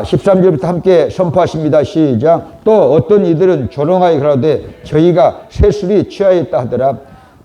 13절부터 함께 선포하십니다. 시작. 또 어떤 이들은 조롱하여 가로되 저희가 새술이 취하였다 하더라.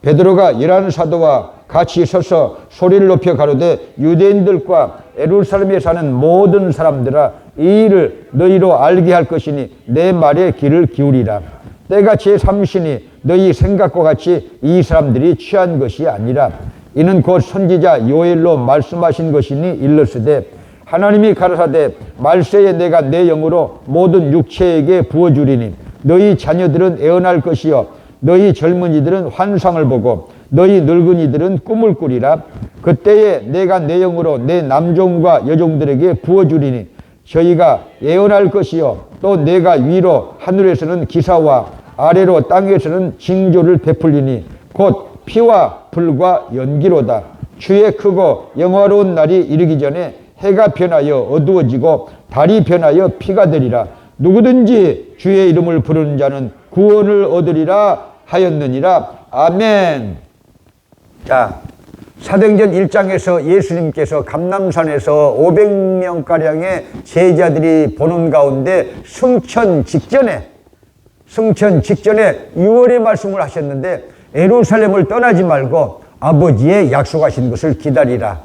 베드로가 일하는 사도와 같이 서서 소리를 높여 가로되 유대인들과 예루살렘에 사는 모든 사람들아 이 일을 너희로 알게 할 것이니 내 말에 귀를 기울이라. 때가 제3시니 너희 생각과 같이 이 사람들이 취한 것이 아니라 이는 곧 선지자 요엘로 말씀하신 것이니 일렀으되 하나님이 가라사대 말세에 내가 내 영으로 모든 육체에게 부어주리니 너희 자녀들은 애언할 것이요 너희 젊은이들은 환상을 보고 너희 늙은이들은 꿈을 꾸리라. 그때에 내가 내 영으로 내 남종과 여종들에게 부어주리니 저희가 예언할 것이요 또 내가 위로 하늘에서는 기사와 아래로 땅에서는 징조를 베풀리니 곧 피와 불과 연기로다. 주의 크고 영화로운 날이 이르기 전에 해가 변하여 어두워지고 달이 변하여 피가 되리라. 누구든지 주의 이름을 부르는 자는 구원을 얻으리라 하였느니라. 아멘. 자, 사도행전 1장에서 예수님께서 감람산에서 500명가량의 제자들이 보는 가운데 승천 직전에 6월에 말씀을 하셨는데 예루살렘을 떠나지 말고 아버지의 약속하신 것을 기다리라.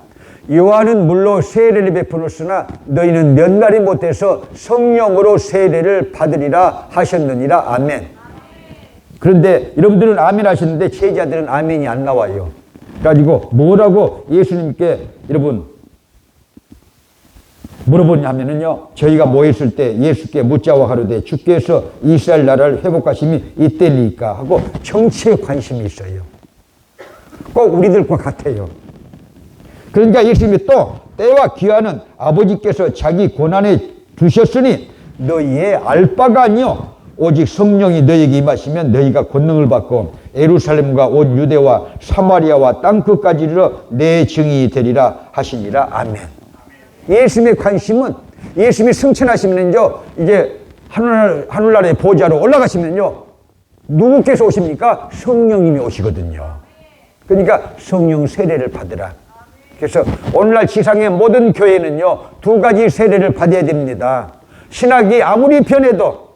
요한은 물로 세례를 베풀었으나 너희는 몇 날이 못해서 성령으로 세례를 받으리라 하셨느니라. 아멘. 그런데 여러분들은 아멘 하셨는데 제자들은 아멘이 안 나와요. 그래가지고 뭐라고 예수님께 여러분 물어보냐면요, 저희가 모였을 때 예수께 묻자와 가로되 주께서 이스라엘 나라를 회복하심이 이때니까 하고 정치에 관심이 있어요. 꼭 우리들과 같아요. 그러니까 예수님이 또 때와 기한은 아버지께서 자기 고난에 두셨으니 너희의 알 바가 아니요 오직 성령이 너희에게 임하시면 너희가 권능을 받고 예루살렘과 온 유대와 사마리아와 땅끝까지 이르러 내 증인이 되리라 하시니라. 아멘. 예수님의 관심은 예수님이 승천하시면요 이제 하늘나라의 보좌로 올라가시면요 누구께서 오십니까? 성령님이 오시거든요. 그러니까 성령 세례를 받으라. 그래서 오늘날 지상의 모든 교회는요 두 가지 세례를 받아야 됩니다. 신학이 아무리 변해도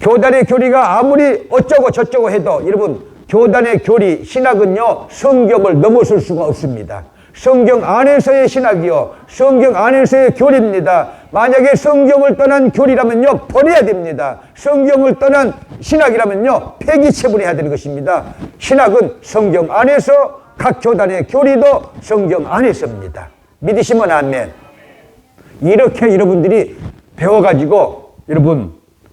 교단의 교리가 아무리 어쩌고 저쩌고 해도 여러분 교단의 교리 신학은요 성경을 넘어설 수가 없습니다. 성경 안에서의 신학이요 성경 안에서의 교리입니다. 만약에 성경을 떠난 교리라면요 버려야 됩니다. 성경을 떠난 신학이라면요 폐기처분해야 되는 것입니다. 신학은 성경 안에서, 각 교단의 교리도 성경 안에서입니다. 믿으시면 아멘. 이렇게 여러분들이 배워가지고 여러분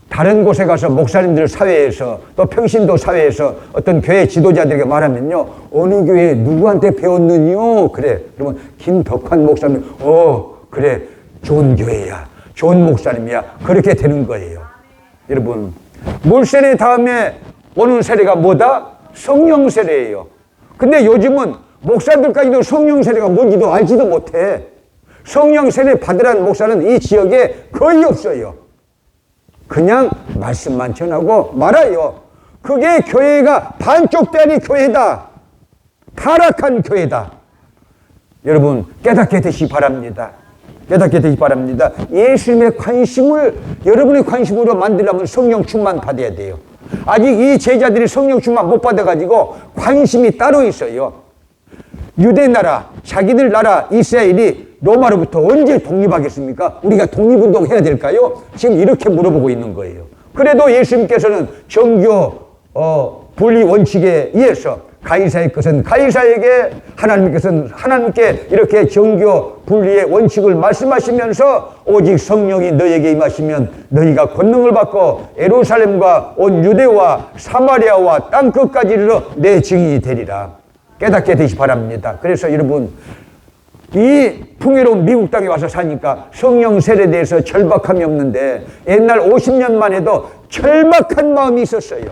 다른 곳에 가서 목사님들 사회에서 또 평신도 사회에서 어떤 교회 지도자들에게 말하면요 어느 교회 누구한테 배웠느뇨? 그래 그러면 김덕환 목사님 그래 좋은 교회야 좋은 목사님이야 그렇게 되는 거예요. 여러분 물세례 다음에 오는 세례가 뭐다? 성령 세례예요. 근데 요즘은 목사들까지도 성령 세례가 뭔지도 알지도 못해. 성령 세례 받으라는 목사는 이 지역에 거의 없어요. 그냥 말씀만 전하고 말아요. 그게 교회가 반쪽짜리 교회다. 타락한 교회다. 여러분 깨닫게 되시기 바랍니다. 깨닫게 되시기 바랍니다. 예수님의 관심을 여러분의 관심으로 만들려면 성령 충만 받아야 돼요. 아직 이 제자들이 성령 충만 못 받아가지고 관심이 따로 있어요. 유대 나라, 자기들 나라 이스라엘이 로마로부터 언제 독립하겠습니까? 우리가 독립운동 해야 될까요? 지금 이렇게 물어보고 있는 거예요. 그래도 예수님께서는 정교 분리 원칙에 의해서 가이사의 것은 가이사에게, 하나님께서는 하나님께 이렇게 정교 분리의 원칙을 말씀하시면서 오직 성령이 너에게 임하시면 너희가 권능을 받고 예루살렘과 온 유대와 사마리아와 땅끝까지 이르러 내 증인이 되리라. 깨닫게 되시기 바랍니다. 그래서 여러분 이 풍요로운 미국 땅에 와서 사니까 성령 세례에 대해서 절박함이 없는데 옛날 50년만 해도 절박한 마음이 있었어요.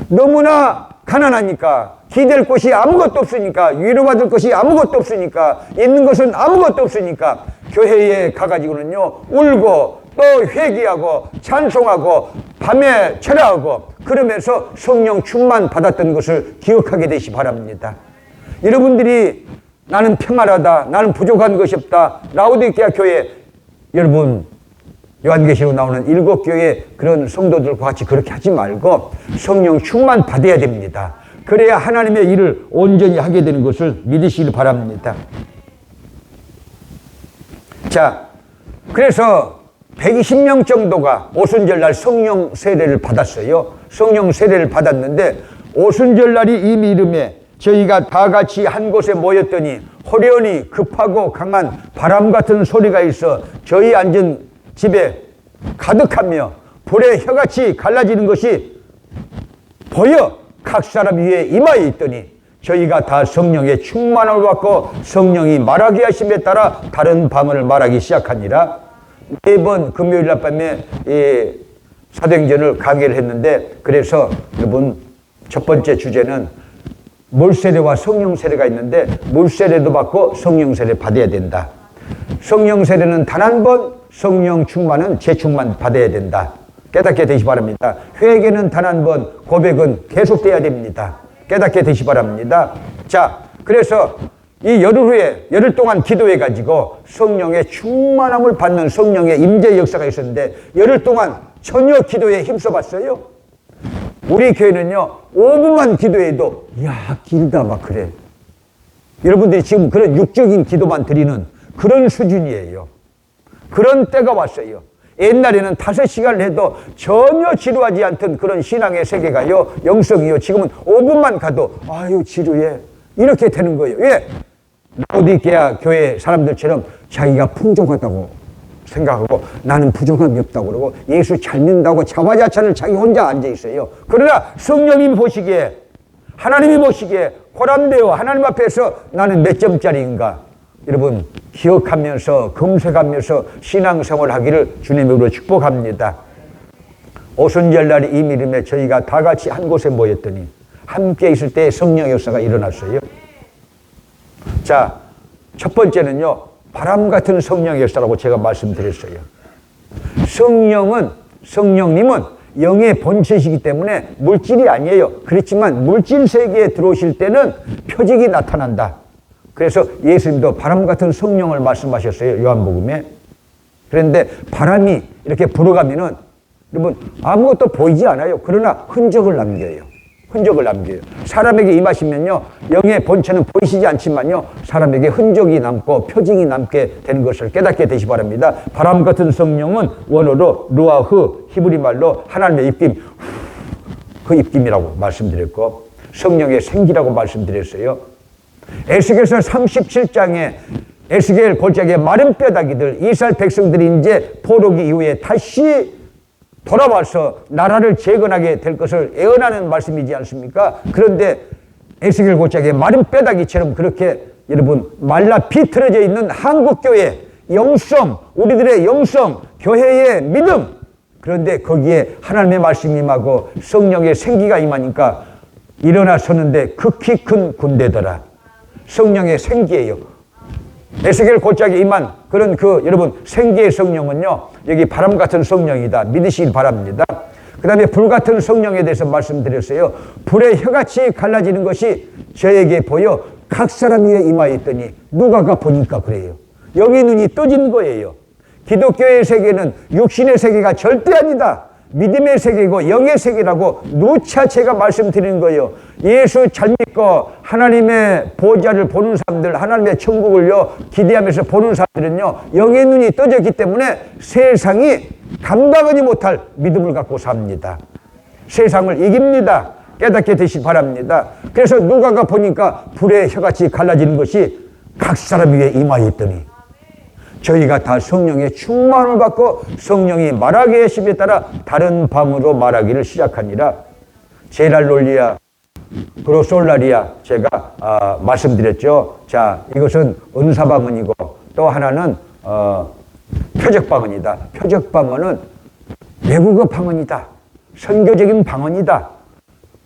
너무나 가난하니까 기댈 곳이 아무것도 없으니까 위로받을 것이 아무것도 없으니까 있는 것은 아무것도 없으니까 교회에 가가지고는요 울고 또 회개하고 찬송하고 밤에 철야하고 그러면서 성령 충만 받았던 것을 기억하게 되시기 바랍니다. 여러분들이 나는 평안하다, 나는 부족한 것이 없다, 라오디게아 교회 여러분 요한계시록 나오는 7교회 그런 성도들과 같이 그렇게 하지 말고 성령 충만 받아야 됩니다. 그래야 하나님의 일을 온전히 하게 되는 것을 믿으시길 바랍니다. 자, 그래서 120명 정도가 오순절날 성령 세례를 받았어요. 성령 세례를 받았는데 오순절날이 이미 이름에 저희가 다 같이 한 곳에 모였더니 호련히 급하고 강한 바람 같은 소리가 있어 저희 앉은 집에 가득하며 불에 혀같이 갈라지는 것이 보여 각 사람 위에 임하여 있더니 저희가 다 성령의 충만을 받고 성령이 말하게 하심에 따라 다른 방언을 말하기 시작하니라. 매번 금요일 날 밤에 사도행전을 강의를 했는데, 그래서 여러분 첫 번째 주제는 물세례와 성령세례가 있는데 물세례도 받고 성령세례 받아야 된다. 성령세례는 단 한 번, 성령 충만은 재충만 받아야 된다. 깨닫게 되시 바랍니다. 회개는 단 한 번, 고백은 계속돼야 됩니다. 깨닫게 되시 바랍니다. 자, 그래서 이 열흘 동안 기도해가지고 성령의 충만함을 받는 성령의 임재 역사가 있었는데 열흘 동안 전혀 기도에 힘써봤어요. 우리 교회는요 5분만 기도해도 야 길다 막 그래. 여러분들이 지금 그런 육적인 기도만 드리는 그런 수준이에요. 그런 때가 왔어요. 옛날에는 5시간을 해도 전혀 지루하지 않던 그런 신앙의 세계가요 영성이요 지금은 5분만 가도 아유 지루해 이렇게 되는 거예요. 왜? 라오디게아 교회 사람들처럼 자기가 풍족하다고 생각하고 나는 부족함이 없다고 그러고 예수 잘 믿는다고 자화자찬을 자기 혼자 앉아 있어요. 그러나 성령님이 보시기에 하나님이 보시기에 고람되어 하나님 앞에서 나는 몇 점짜리인가 여러분 기억하면서 검색하면서 신앙생활을 하기를 주님으로 축복합니다. 오순절날 이 이름에 저희가 다 같이 한 곳에 모였더니 함께 있을 때 성령 역사가 일어났어요. 자, 첫 번째는요 바람 같은 성령 역사라고 제가 말씀드렸어요. 성령님은 영의 본체이기 때문에 물질이 아니에요. 그렇지만 물질 세계에 들어오실 때는 표적이 나타난다. 그래서 예수님도 바람 같은 성령을 말씀하셨어요. 요한복음에. 그런데 바람이 이렇게 불어가면은 여러분 아무것도 보이지 않아요. 그러나 흔적을 남겨요. 사람에게 임하시면요 영의 본체는 보이시지 않지만요 사람에게 흔적이 남고 표징이 남게 되는 것을 깨닫게 되시 바랍니다. 바람 같은 성령은 원어로 루아흐 히브리 말로 하나님의 입김, 그 입김이라고 말씀드렸고 성령의 생기라고 말씀드렸어요. 에스겔서 37장에 에스겔 골짜기에 마른 뼈다귀들 이스라엘 백성들이 이제 포로기 이후에 다시 돌아와서 나라를 재건하게 될 것을 예언하는 말씀이지 않습니까? 그런데 에스겔 골짜기에 마른 뼈다귀처럼 그렇게 여러분 말라 비틀어져 있는 한국교회 영성, 우리들의 영성, 교회의 믿음, 그런데 거기에 하나님의 말씀이 임하고 성령의 생기가 임하니까 일어나 서는데 극히 큰 군대더라. 성령의 생기예요. 에스겔 골짜기에 임한 그런 여러분 생기의 성령은요 여기 바람 같은 성령이다 믿으시길 바랍니다. 그 다음에 불 같은 성령에 대해서 말씀드렸어요. 불에 혀같이 갈라지는 것이 저에게 보여 각 사람 위에 임하여 있더니 누가가 보니까 그래요. 영의 눈이 떠진 거예요. 기독교의 세계는 육신의 세계가 절대 아니다. 믿음의 세계고 영의 세계라고 누차 제가 말씀드리는 거예요. 예수 잘 믿고 하나님의 보좌를 보는 사람들, 하나님의 천국을요 기대하면서 보는 사람들은요 영의 눈이 떠졌기 때문에 세상이 감당하지 못할 믿음을 갖고 삽니다. 세상을 이깁니다. 깨닫게 되시기 바랍니다. 그래서 누가가 보니까 불에 혀같이 갈라지는 것이 각 사람 위에 임하여 있더니 저희가 다 성령의 충만을 받고 성령이 말하게 하심에 따라 다른 방으로 말하기를 시작하니라. 제랄롤리아 그로솔라리아 제가 말씀드렸죠. 자, 이것은 은사방언이고 또 하나는 표적방언이다. 표적방언은 외국어 방언이다. 선교적인 방언이다.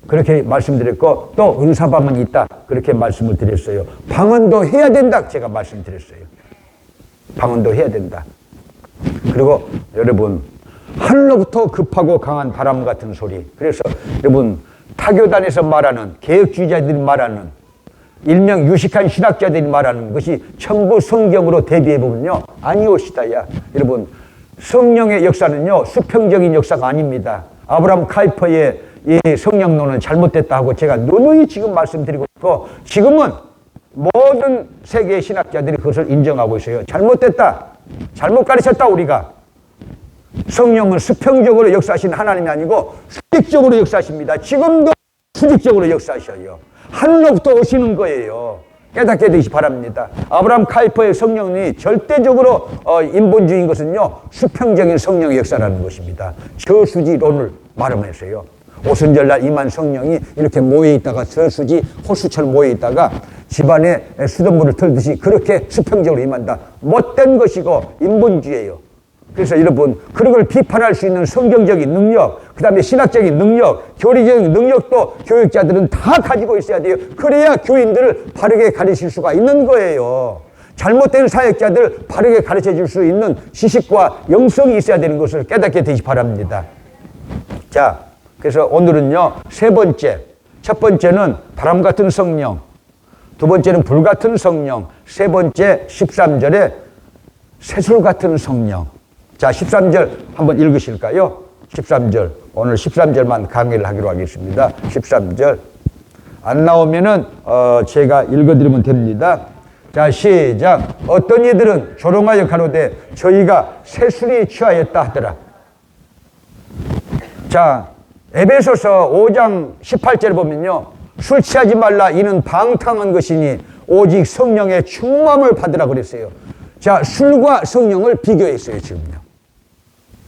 그렇게 말씀드렸고 또 은사방언이 있다. 그렇게 말씀을 드렸어요. 방언도 해야 된다. 제가 말씀드렸어요. 방언도 해야 된다. 그리고 여러분 하늘로부터 급하고 강한 바람 같은 소리. 그래서 여러분 타교단에서 말하는 개혁주의자들이 말하는 일명 유식한 신학자들이 말하는 것이 전부 성경으로 대비해보면요, 아니오시다야. 여러분, 성령의 역사는요, 수평적인 역사가 아닙니다. 아브라함 카이퍼의 이 성령론은 잘못됐다 하고 제가 누누이 지금 말씀드리고 있고, 지금은 모든 세계의 신학자들이 그것을 인정하고 있어요. 잘못됐다. 잘못 가르쳤다, 우리가. 성령은 수평적으로 역사하시는 하나님이 아니고 수직적으로 역사하십니다. 지금도 수직적으로 역사하셔요. 하늘로부터 오시는 거예요. 깨닫게 되시기 바랍니다. 아브라함 카이퍼의 성령이 절대적으로 인본주의인 것은요, 수평적인 성령의 역사라는 것입니다. 저수지론을 말하면서요, 오순절날 임한 성령이 이렇게 모여있다가 저수지 호수처럼 모여있다가 집안에 수돗물을 틀듯이 그렇게 수평적으로 임한다. 못된 것이고 인본주의예요. 그래서 여러분, 그런 걸 비판할 수 있는 성경적인 능력, 그 다음에 신학적인 능력, 교리적인 능력도 교육자들은 다 가지고 있어야 돼요. 그래야 교인들을 바르게 가르칠 수가 있는 거예요. 잘못된 사역자들 바르게 가르쳐 줄 수 있는 지식과 영성이 있어야 되는 것을 깨닫게 되시기 바랍니다. 자, 그래서 오늘은요, 세 번째. 첫 번째는 바람 같은 성령, 두 번째는 불 같은 성령, 세 번째 13절에 새술 같은 성령. 자, 13절 한번 읽으실까요? 13절. 오늘 13절만 강의를 하기로 하겠습니다. 13절. 안 나오면은, 제가 읽어드리면 됩니다. 자, 시작. 어떤 이들은 조롱하여 가로되 저희가 새술이 취하였다 하더라. 자, 에베소서 5장 18절에 보면요, 술 취하지 말라 이는 방탕한 것이니 오직 성령의 충만을 받으라 그랬어요. 자, 술과 성령을 비교했어요. 지금요,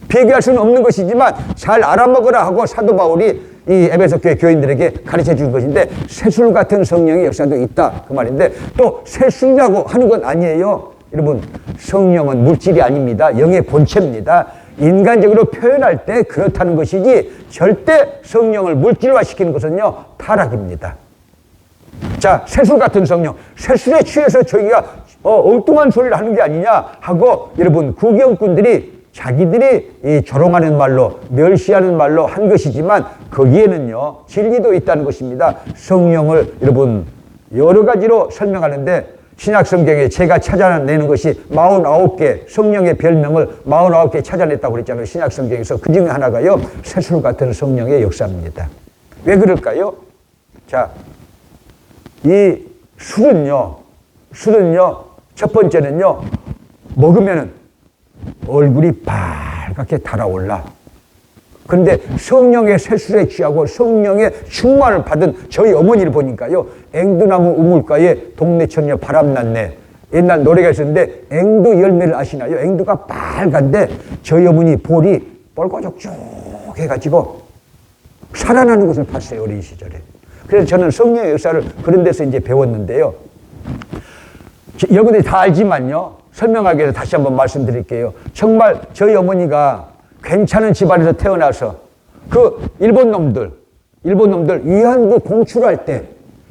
비교할 수는 없는 것이지만 잘 알아먹으라 하고 사도 바울이 이 에베소 교회 교인들에게 가르쳐 준 것인데, 새술 같은 성령의 역사도 있다 그 말인데, 또 새술이라고 하는 건 아니에요. 여러분, 성령은 물질이 아닙니다. 영의 본체입니다. 인간적으로 표현할 때 그렇다는 것이지, 절대 성령을 물질화시키는 것은요, 타락입니다. 자, 새술 같은 성령, 새술에 취해서 저희가 엉뚱한 소리를 하는 게 아니냐 하고, 여러분, 구경꾼들이 자기들이 이 조롱하는 말로, 멸시하는 말로 한 것이지만 거기에는요, 진리도 있다는 것입니다. 성령을 여러분 여러 가지로 설명하는데, 신약 성경에 제가 찾아내는 것이 49개, 성령의 별명을 49개 찾아냈다고 그랬잖아요. 신약 성경에서. 그 중에 하나가요, 새술 같은 성령의 역사입니다. 왜 그럴까요? 자, 이 술은요, 첫 번째는요, 먹으면은 얼굴이 빨갛게 달아올라. 그런데 성령의 새술에 취하고 성령의 충만을 받은 저희 어머니를 보니까요, 앵두나무 우물가에 동네 처녀 바람났네. 옛날 노래가 있었는데, 앵두 열매를 아시나요? 앵두가 빨간데 저희 어머니 볼이 뻘거죽죽 해가지고 살아나는 것을 봤어요, 어린 시절에. 그래서 저는 성령의 역사를 그런 데서 이제 배웠는데요. 여러분들이 다 알지만요, 설명하기 위해서 다시 한번 말씀드릴게요. 정말 저희 어머니가 괜찮은 집안에서 태어나서 그 일본 놈들 위안부 공출할 때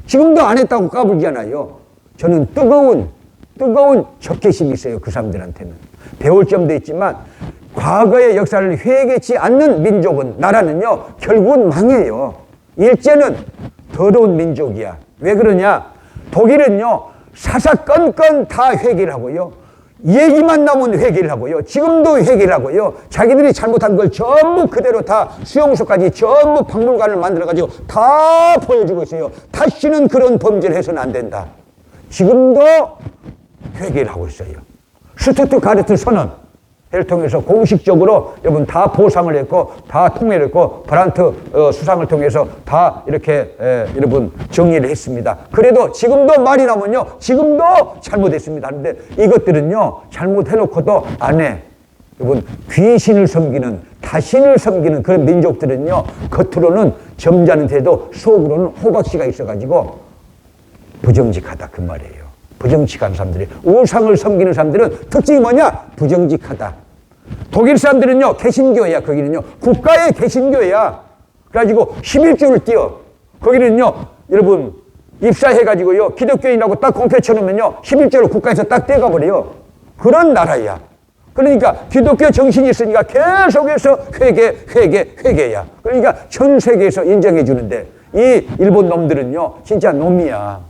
지금도 안 했다고 까불잖아요. 저는 뜨거운 적개심이 있어요. 그 사람들한테는. 배울 점도 있지만 과거의 역사를 회개치 않는 민족은, 나라는요, 결국은 망해요. 일제는 더러운 민족이야. 왜 그러냐? 독일은요, 사사건건 다 회개를 하고요, 얘기만 나오면 회개를 하고요, 지금도 회개를 하고요, 자기들이 잘못한 걸 전부 그대로 다 수용소까지 전부 박물관을 만들어가지고 다 보여주고 있어요. 다시는 그런 범죄를 해서는 안 된다. 지금도 회개를 하고 있어요. 슈투트가르트 선언을 통해서 공식적으로 여러분 다 보상을 했고, 다 통일을 했고, 브란트 수상을 통해서 다 이렇게 여러분 정리를 했습니다. 그래도 지금도 말이 나오면요, 지금도 잘못했습니다 하는데, 이것들은요, 잘못해놓고도 안 해. 여러분, 귀신을 섬기는, 다신을 섬기는 그런 민족들은요, 겉으로는 점잖은데도 속으로는 호박씨가 있어가지고 부정직하다 그 말이에요. 부정직한 사람들이, 우상을 섬기는 사람들은 특징이 뭐냐? 부정직하다. 독일 사람들은요, 개신교회야. 거기는요, 국가의 개신교회야. 그래가지고 11조를 띄워. 거기는요, 여러분, 입사해가지고요, 기독교인이라고 딱 공표 쳐놓으면요, 11조를 국가에서 딱 떼가버려요. 그런 나라야. 그러니까 기독교 정신이 있으니까 계속해서 회개야. 그러니까 전 세계에서 인정해 주는데, 이 일본 놈들은요, 진짜 놈이야.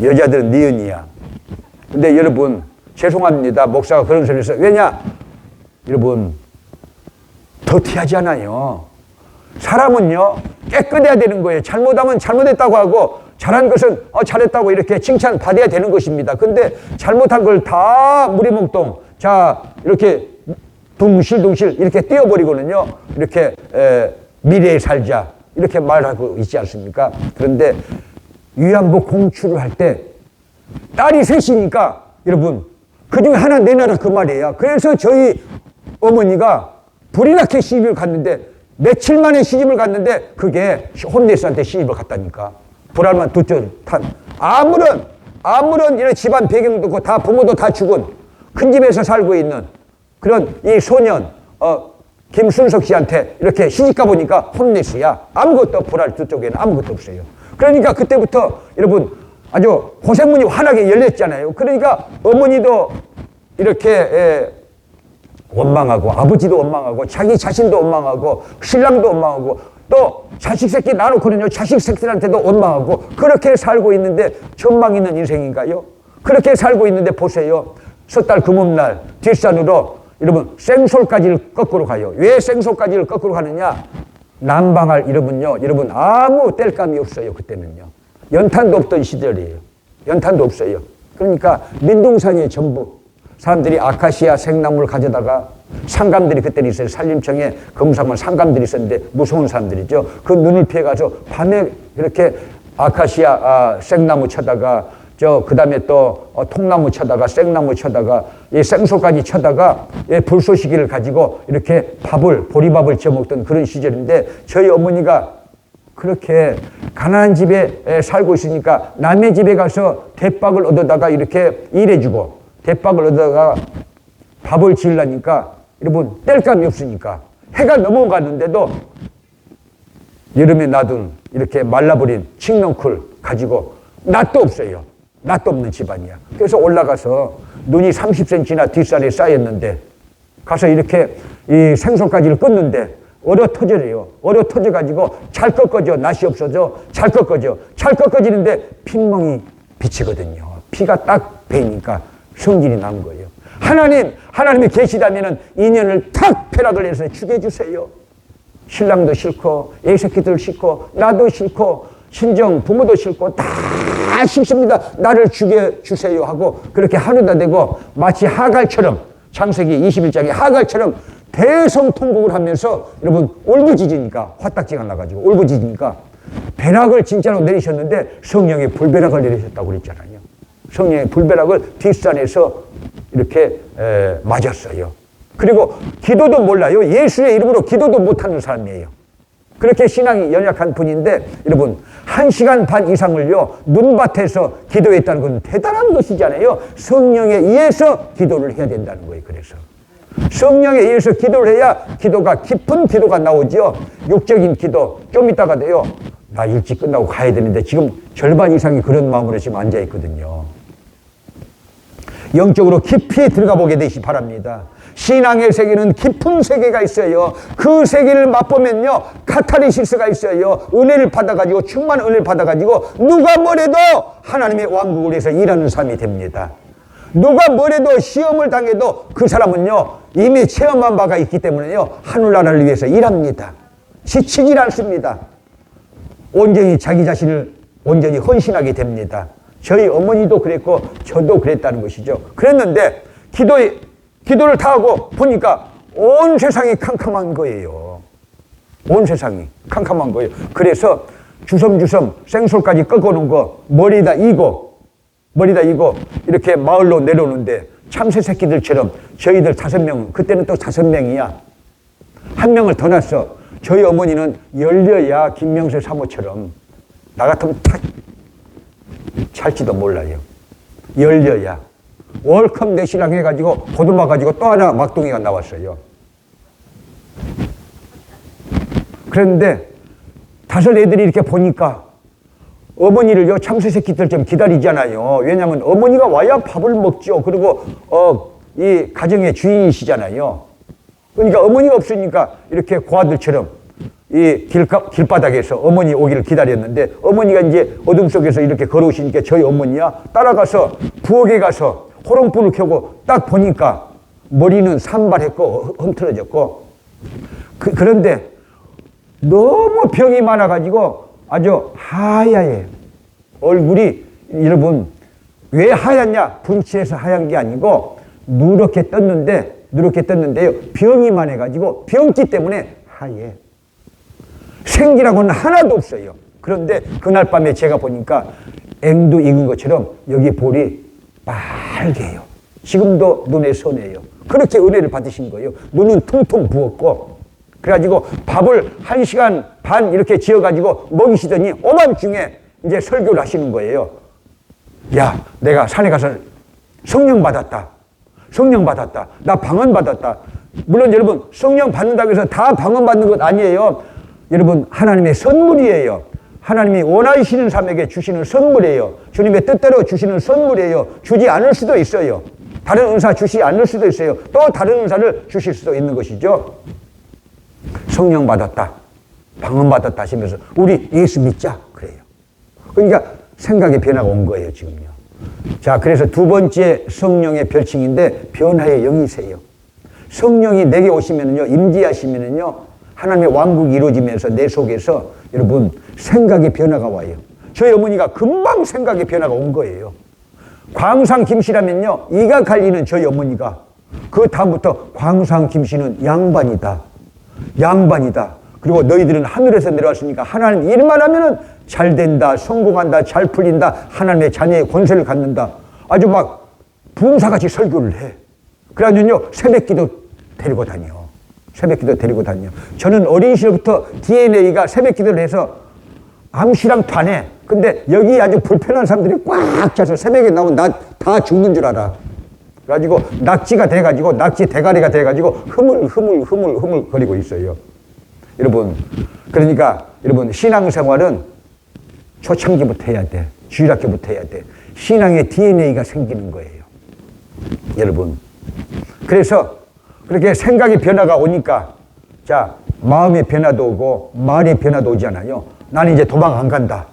여자들은 니은이야. 근데 여러분, 죄송합니다. 목사가 그런 소리를 해서. 왜냐? 여러분, 더티하지 않아요. 사람은요, 깨끗해야 되는 거예요. 잘못하면 잘못했다고 하고, 잘한 것은 잘했다고 이렇게 칭찬받아야 되는 것입니다. 근데 잘못한 걸 다 무리몽동, 자, 이렇게 둥실둥실 이렇게 띄워버리고는요, 이렇게 미래에 살자. 이렇게 말하고 있지 않습니까? 그런데 위안부 공출을 할 때 딸이 셋이니까 여러분, 그 중에 하나 내놔라 그 말이에요. 그래서 저희 어머니가 불이 나게 시집을 갔는데, 며칠 만에 시집을 갔는데 그게 홈레스한테 시집을 갔다니까. 불알만 두쪽 탄. 아무런 이런 집안 배경도 없고 다 부모도 다 죽은 큰 집에서 살고 있는 그런 이 소년 김순석 씨한테 이렇게 시집가 보니까 홈레스야. 아무것도 불알 두 쪽에는 아무것도 없어요. 그러니까 그때부터 여러분 아주 고생문이 환하게 열렸잖아요. 그러니까 어머니도 이렇게 원망하고, 아버지도 원망하고, 자기 자신도 원망하고, 신랑도 원망하고, 또 자식 새끼 낳아놓고는요, 자식 새끼들한테도 원망하고, 그렇게 살고 있는데 전망 있는 인생인가요? 그렇게 살고 있는데 보세요. 섣달 금음날 뒷산으로 여러분 생솔까지를 거꾸로 가요. 왜 생솔까지를 거꾸로 가느냐? 난방할 여러분요, 여러분 아무 뗄감이 없어요. 그때는요, 연탄도 없던 시절이에요. 연탄도 없어요. 그러니까 민둥산이 전부 사람들이 아카시아 생나무를 가져다가, 상감들이 그때는 있어요. 산림청에 검사하면 상감들이 있었는데 무서운 사람들이죠. 그 눈을 피해가서 밤에 이렇게 아카시아 생나무 쳐다가, 그 다음에 또 통나무 쳐다가, 생나무 쳐다가, 이 생소까지 쳐다가 불쏘시개를 가지고 이렇게 보리밥을 지어 먹던 그런 시절인데, 저희 어머니가 그렇게 가난한 집에 살고 있으니까 남의 집에 가서 대박을 얻어다가 이렇게 일해주고, 대박을 얻어다가 밥을 지으려니까 여러분 뗄감이 없으니까 해가 넘어가는데도 여름에 놔둔 이렇게 말라버린 칡넝쿨 가지고 낫도 없어요. 낫도 없는 집안이야. 그래서 올라가서 눈이 30cm나 뒷살에 쌓였는데 가서 이렇게 이 생선가지를 끊는데 얼어 터져요. 얼어 터져가지고 잘 꺾어져. 낫이 없어져. 잘 꺾어져. 잘 꺾어지는데 핏멍이 비치거든요. 피가 딱 배니까 성질이 난 거예요. 하나님이 계시다면은 인연을 탁 폐락을 해서 죽여주세요. 신랑도 싫고, 애새끼들 싫고, 나도 싫고, 친정 부모도 싫고, 다 싫습니다. 나를 죽여주세요 하고, 그렇게 하루다 되고, 마치 하갈처럼, 창세기 21장의 하갈처럼 대성통곡을 하면서, 여러분, 울부짖으니까, 화딱지가 나가지고, 울부짖으니까, 벼락을 진짜로 내리셨는데, 성령의 불벼락을 내리셨다고 그랬잖아요. 성령의 불벼락을 뒷산에서 이렇게 맞았어요. 그리고 기도도 몰라요. 예수의 이름으로 기도도 못하는 사람이에요. 그렇게 신앙이 연약한 분인데, 여러분 1시간 반 이상을요 눈밭에서 기도했다는 건 대단한 것이잖아요. 성령에 의해서 기도를 해야 된다는 거예요. 그래서 성령에 의해서 기도를 해야 기도가 깊은 기도가 나오죠. 육적인 기도 좀 이따가 돼요. 나 일찍 끝나고 가야 되는데 지금 절반 이상이 그런 마음으로 지금 앉아 있거든요. 영적으로 깊이 들어가 보게 되시기 바랍니다. 신앙의 세계는 깊은 세계가 있어요. 그 세계를 맛보면요 카타르시스가 있어요. 은혜를 받아가지고, 충만한 은혜를 받아가지고 누가 뭐래도 하나님의 왕국을 위해서 일하는 삶이 됩니다. 누가 뭐래도 시험을 당해도 그 사람은요 이미 체험한 바가 있기 때문에요 하늘나라를 위해서 일합니다. 지치질 않습니다. 온전히 자기 자신을 온전히 헌신하게 됩니다. 저희 어머니도 그랬고 저도 그랬다는 것이죠. 그랬는데 기도를 다 하고 보니까 온 세상이 캄캄한 거예요. 온 세상이 캄캄한 거예요. 그래서 주섬주섬 생솔까지 꺾어놓은 거 머리다 이고 이렇게 마을로 내려오는데 참새 새끼들처럼 저희들 5명, 그때는 또 5명이야. 한 명을 더 낳았어. 저희 어머니는 열려야 김명세 사모처럼 나 같으면 탁 찰지도 몰라요. 열려야. 월컵 내시랑 해가지고 보듬어 가지고 또 하나 막둥이가 나왔어요. 그런데 5 애들이 이렇게 보니까 어머니를요 참새 새끼들 좀 기다리잖아요. 왜냐하면 어머니가 와야 밥을 먹죠. 그리고 이 가정의 주인이시잖아요. 그러니까 어머니가 없으니까 이렇게 고아들처럼 이 길바닥에서 어머니 오기를 기다렸는데 어머니가 이제 어둠 속에서 이렇게 걸어오시니까 저희 어머니야 따라가서 부엌에 가서 호롱불을 켜고 딱 보니까 머리는 산발했고 흠틀어졌고 그런데 너무 병이 많아가지고 아주 하얘요. 얼굴이 여러분 왜 하얗냐? 분치해서 하얀 게 아니고 누렇게 떴는데요. 병이 많아가지고 병기 때문에 하얘. 생기라고는 하나도 없어요. 그런데 그날 밤에 제가 보니까 앵두 익은 것처럼 여기 볼이 빨개요. 지금도 눈에 선해요. 그렇게 은혜를 받으신 거예요. 눈은 퉁퉁 부었고 그래가지고 밥을 1시간 반 이렇게 지어가지고 먹이시더니 오밤중에 이제 설교를 하시는 거예요. 야, 내가 산에 가서 성령 받았다. 나 방언 받았다. 물론 여러분 성령 받는다고 해서 다 방언 받는 것 아니에요. 여러분 하나님의 선물이에요. 하나님이 원하시는 사람에게 주시는 선물이에요. 주님의 뜻대로 주시는 선물이에요. 주지 않을 수도 있어요. 다른 은사 주시지 않을 수도 있어요. 또 다른 은사를 주실 수도 있는 것이죠. 성령 받았다. 방언 받았다 하시면서 우리 예수 믿자 그래요. 그러니까 생각의 변화가 온 거예요 지금요. 자, 그래서 두 번째 성령의 별칭인데 변화의 영이세요. 성령이 내게 오시면은요, 임재하시면은요, 하나님의 왕국이 이루어지면서 내 속에서 여러분 생각의 변화가 와요. 저희 어머니가 금방 생각의 변화가 온 거예요. 광상 김씨라면요, 이가 갈리는 저희 어머니가 그 다음부터 광상 김씨는 양반이다. 그리고 너희들은 하늘에서 내려왔으니까 하나님 일만 하면은 잘 된다, 성공한다, 잘 풀린다, 하나님의 자녀의 권세를 갖는다. 아주 막 부흥사같이 설교를 해. 그래가지고요, 새벽기도 데리고 다녀. 저는 어린 시절부터 DNA가 새벽기도를 해서 암시랑 반해. 근데 여기 아주 불편한 사람들이 꽉 차서 새벽에 나오면 나 다 죽는 줄 알아. 그래가지고 낙지가 돼가지고 낙지 대가리가 돼가지고 흐물 거리고 있어요. 여러분, 그러니까 여러분 신앙생활은 초창기부터 해야 돼. 주일학교부터 해야 돼. 신앙의 DNA가 생기는 거예요. 여러분, 그래서 그렇게 생각의 변화가 오니까 자, 마음의 변화도 오고 말의 변화도 오잖아요. 나는 이제 도망 안 간다.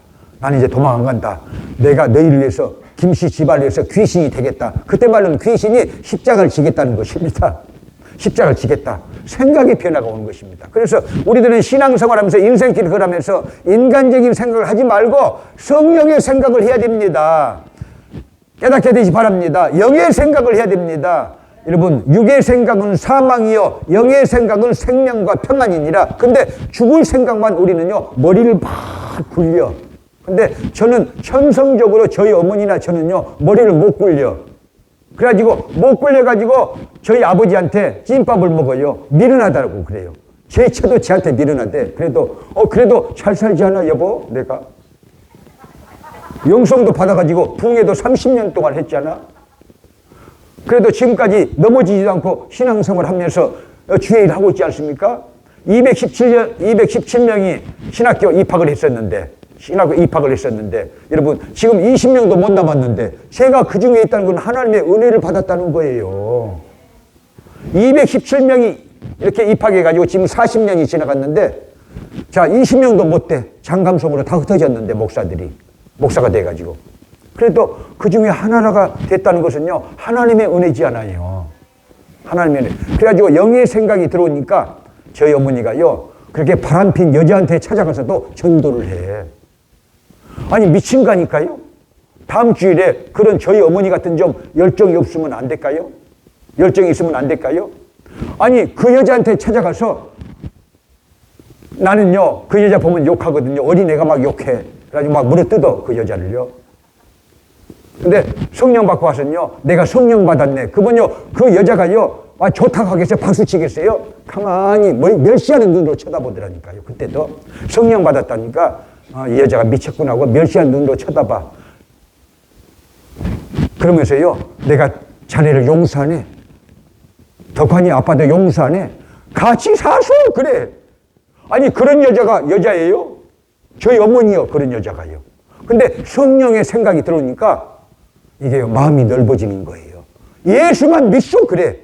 내가 너희를 위해서 김씨 집안을 위해서 귀신이 되겠다. 그때 말로는 귀신이 십자가를 지겠다는 것입니다. 십자가를 지겠다. 생각의 변화가 오는 것입니다. 그래서 우리들은 신앙생활하면서 인생길을 걸으면서 인간적인 생각을 하지 말고 성령의 생각을 해야 됩니다. 깨닫게 되시 바랍니다. 영의 생각을 해야 됩니다. 여러분, 육의 생각은 사망이요, 영의 생각은 생명과 평안이니라. 근데 죽을 생각만 우리는요, 머리를 막 굴려. 근데 저는 천성적으로 저희 어머니나 저는요, 머리를 못 굴려. 그래가지고 못 굴려가지고 저희 아버지한테 찐밥을 먹어요. 미련하다고 그래요. 제 채도 저한테 미련하대. 그래도 잘 살지 않아 여보? 내가 영성도 받아가지고 부흥회도 30년 동안 했잖아. 그래도 지금까지 넘어지지도 않고 신앙생활 하면서 주의 일을 하고 있지 않습니까? 217명이 신학교 입학을 했었는데 여러분 지금 20명도 못 남았는데 제가 그 중에 있다는 건 하나님의 은혜를 받았다는 거예요. 217명이 이렇게 입학해가지고 지금 40년이 지나갔는데 자 20명도 못 돼. 장감송으로 다 흩어졌는데 목사가 돼가지고 그래도 그 중에 하나가 됐다는 것은요 하나님의 은혜지 않아요. 하나님의 은혜. 그래가지고 영의 생각이 들어오니까 저희 어머니가요 그렇게 바람핀 여자한테 찾아가서도 전도를 해. 아니 미친 거니까요. 다음 주일에 그런 저희 어머니 같은 좀 열정이 없으면 안 될까요? 열정이 있으면 안 될까요? 아니 그 여자한테 찾아가서 나는요 그 여자 보면 욕하거든요. 어린애가 막 욕해. 그래가지고 막 물어뜯어 그 여자를요. 근데 성령 받고 와서는요 내가 성령 받았네. 그분요 그 여자가요 좋다고 하겠어요? 박수 치겠어요? 가만히 멸시하는 눈으로 쳐다보더라니까요. 그때도 성령 받았다니까 이 여자가 미쳤구나 하고 멸시하는 눈으로 쳐다봐. 그러면서요 내가 자네를 용서하네. 덕환이 아빠도 용서하네. 같이 사수 그래. 아니 그런 여자가 여자예요? 저희 어머니요 그런 여자가요. 근데 성령의 생각이 들어오니까 이게 마음이 넓어지는 거예요. 예수만 믿소 그래.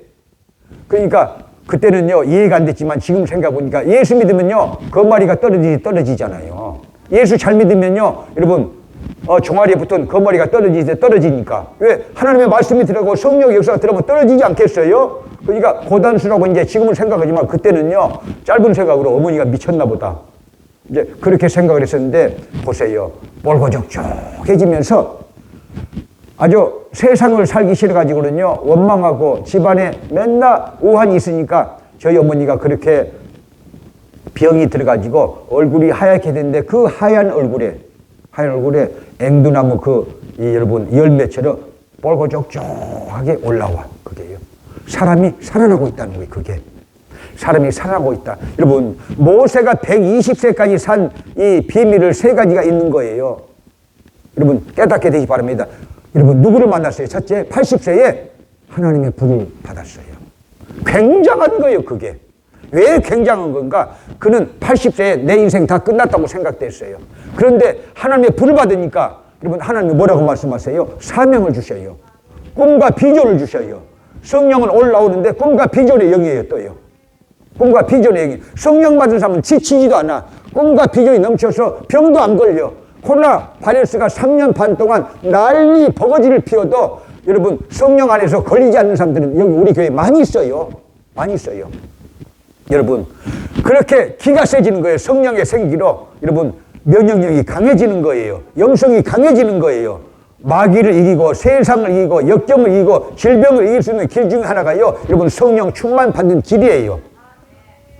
그러니까 그때는요 이해가 안 됐지만 지금 생각해보니까 예수 믿으면요 거머리가 떨어지잖아요. 예수 잘 믿으면요 여러분 종아리에 붙은 거머리가 떨어지니까. 왜? 하나님의 말씀이 들어가고 성령의 역사가 들어가면 떨어지지 않겠어요? 그러니까 고단수라고 이제 지금은 생각하지만 그때는요 짧은 생각으로 어머니가 미쳤나 보다 이제 그렇게 생각을 했었는데 보세요. 뻘거적적해지면서 아주 세상을 살기 싫어가지고는요 원망하고 집안에 맨날 우환이 있으니까 저희 어머니가 그렇게 병이 들어가지고 얼굴이 하얗게 됐는데 그 하얀 얼굴에 앵두나무 여러분 열매처럼 뻘거적적하게 올라와. 그게요. 사람이 살아나고 있다는 거예요. 그게. 사람이 살아나고 있다. 여러분 모세가 120세까지 산 이 비밀을 3가지가 있는 거예요. 여러분 깨닫게 되시 바랍니다. 여러분 누구를 만났어요? 첫째 80세에 하나님의 불을 받았어요. 굉장한 거예요. 그게. 왜 굉장한 건가? 그는 80세에 내 인생 다 끝났다고 생각됐어요. 그런데 하나님의 불을 받으니까 여러분 하나님이 뭐라고 말씀하세요? 사명을 주셔요. 꿈과 비전을 주셔요. 성령은 올라오는데 꿈과 비전의 영이에요. 또요. 꿈과 비전의 영이. 성령 받은 사람은 지치지도 않아. 꿈과 비전이 넘쳐서 병도 안 걸려. 코로나 바이러스가 3년 반 동안 난리 버거지를 피워도 여러분 성령 안에서 걸리지 않는 사람들은 여기 우리 교회에 많이 있어요. 많이 있어요. 여러분 그렇게 기가 세지는 거예요. 성령의 생기로 여러분 면역력이 강해지는 거예요. 영성이 강해지는 거예요. 마귀를 이기고 세상을 이기고 역경을 이기고 질병을 이길 수 있는 길 중에 하나가요 여러분 성령 충만 받는 길이에요.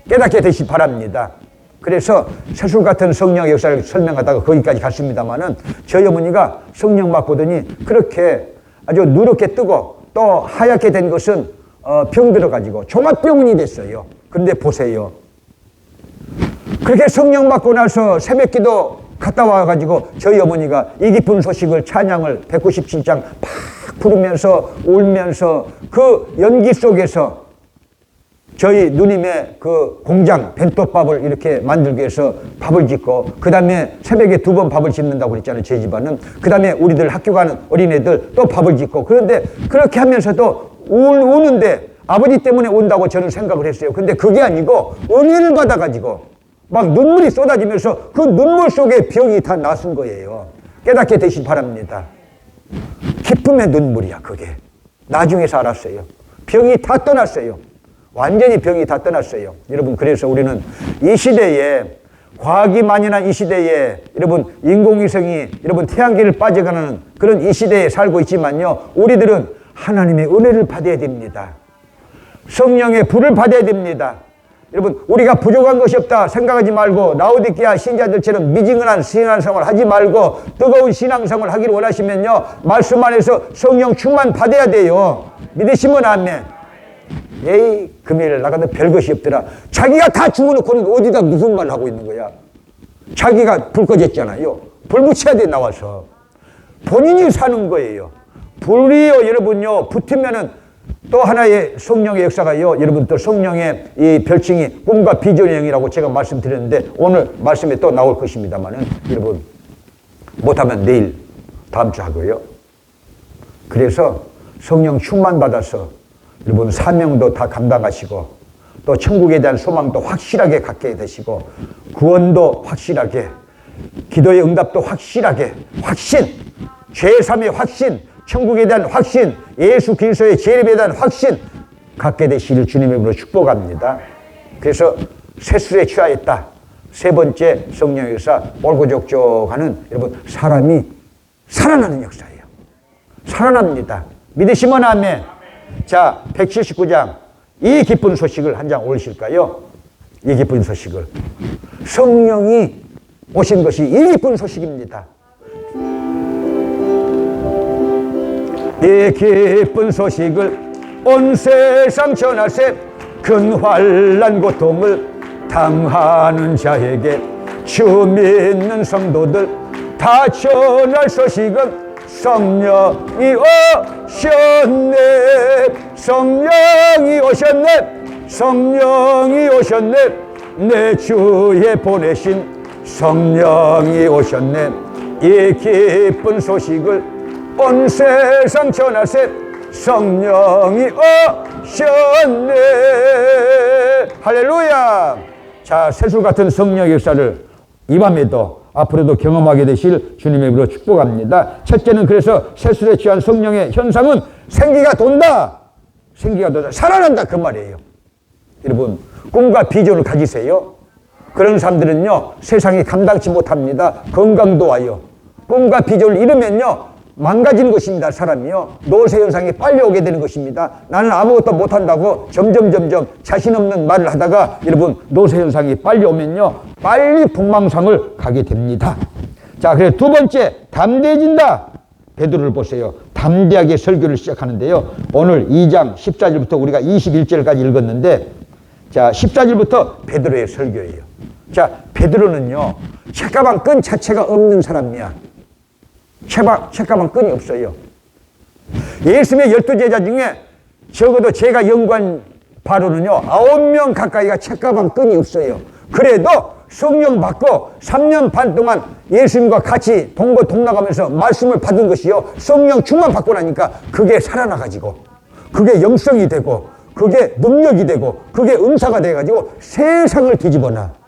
깨닫게 되시 바랍니다. 그래서 세술 같은 성령의 역사를 설명하다가 거기까지 갔습니다마는 저희 어머니가 성령 받고더니 그렇게 아주 누렇게 뜨고 또 하얗게 된 것은 병들어가지고 종합병원이 됐어요. 그런데 보세요. 그렇게 성령 받고 나서 새벽기도 갔다 와가지고 저희 어머니가 이 기쁜 소식을 찬양을 197장 팍 부르면서 울면서 그 연기 속에서 저희 누님의 그 공장 벤또밥을 이렇게 만들기 위해서 밥을 짓고 그 다음에 새벽에 2번 밥을 짓는다고 그랬잖아요. 제 집안은. 그 다음에 우리들 학교 가는 어린애들 또 밥을 짓고 그런데 그렇게 하면서도 우는데 아버지 때문에 운다고 저는 생각을 했어요. 근데 그게 아니고 은혜를 받아가지고 막 눈물이 쏟아지면서 그 눈물 속에 병이 다 나선 거예요. 깨닫게 되시 바랍니다. 기쁨의 눈물이야 그게. 나중에서 알았어요. 병이 다 떠났어요. 완전히 병이 다 떠났어요. 여러분 그래서 우리는 이 시대에 과학이 만연한 이 시대에 여러분 인공위성이 여러분 태양계를 빠져가는 그런 이 시대에 살고 있지만요 우리들은 하나님의 은혜를 받아야 됩니다. 성령의 불을 받아야 됩니다. 여러분 우리가 부족한 것이 없다 생각하지 말고 라오디게아 신자들처럼 미지근한 신앙생활 하지 말고 뜨거운 신앙생활 하기를 원하시면요 말씀 안에서 성령 충만 받아야 돼요. 믿으시면 아멘. 에이 금요일 나가도 별것이 없더라. 자기가 다 죽어놓고는 어디다 무슨 말 하고 있는 거야. 자기가 불 꺼졌잖아요. 불 붙여야 돼 나와서. 본인이 사는 거예요. 불이요 여러분요 붙으면은 또 하나의 성령의 역사가요 여러분 또 성령의 이 별칭이 꿈과 비전의 영이라고 제가 말씀드렸는데 오늘 말씀에 또 나올 것입니다만은 여러분 못하면 내일 다음 주 하고요. 그래서 성령 충만 받아서 여러분 사명도 다 감당하시고 또 천국에 대한 소망도 확실하게 갖게 되시고 구원도 확실하게 기도의 응답도 확실하게 확신 죄사함의 확신 천국에 대한 확신 예수 그리스도의 재림에 대한 확신 갖게 되시기를 주님의 이름으로 축복합니다. 그래서 세술에 취하였다. 세 번째 성령의 역사 뻘고족족하는 여러분 사람이 살아나는 역사예요. 살아납니다. 믿으시면 아멘. 자 179장 이 기쁜 소식을 한 장 올리실까요? 이 기쁜 소식을 성령이 오신 것이 이 기쁜 소식입니다. 이 기쁜 소식을 온 세상 전하세 큰 환난 고통을 당하는 자에게 주 믿는 성도들 다 전할 소식은 성령이 오셨네 성령이 오셨네 성령이 오셨네 내 주에 보내신 성령이 오셨네 이 기쁜 소식을 온 세상 전하세 성령이 오셨네 할렐루야. 자, 새술 같은 성령의 역사를 이 밤에도 앞으로도 경험하게 되실 주님의 이름으로 축복합니다. 첫째는 그래서 새술에 취한 성령의 현상은 생기가 돈다. 생기가 돈다. 살아난다. 그 말이에요. 여러분, 꿈과 비전을 가지세요. 그런 사람들은요, 세상이 감당치 못합니다. 건강도 와요. 꿈과 비전을 잃으면요, 망가지는 것입니다. 사람이요. 노쇠 현상이 빨리 오게 되는 것입니다. 나는 아무것도 못한다고 점점 자신 없는 말을 하다가 여러분, 노쇠 현상이 빨리 오면요, 빨리 폭망상을 가게 됩니다. 자, 그래서 두 번째, 담대해진다. 베드로를 보세요. 담대하게 설교를 시작하는데요. 오늘 2장 14절부터 우리가 21절까지 읽었는데, 자, 14절부터 베드로의 설교예요. 자, 베드로는요, 책가방 끈 자체가 없는 사람이야. 책가방 끈이 없어요. 예수님의 12제자 중에 적어도 제가 연구한 바로는요, 9명 가까이가 책가방 끈이 없어요. 그래도 성령 받고 3년 반 동안 예수님과 같이 동고동락하면서 말씀을 받은 것이요, 성령 충만 받고 나니까 그게 살아나가지고, 그게 영성이 되고, 그게 능력이 되고, 그게 은사가 돼가지고 세상을 뒤집어놔.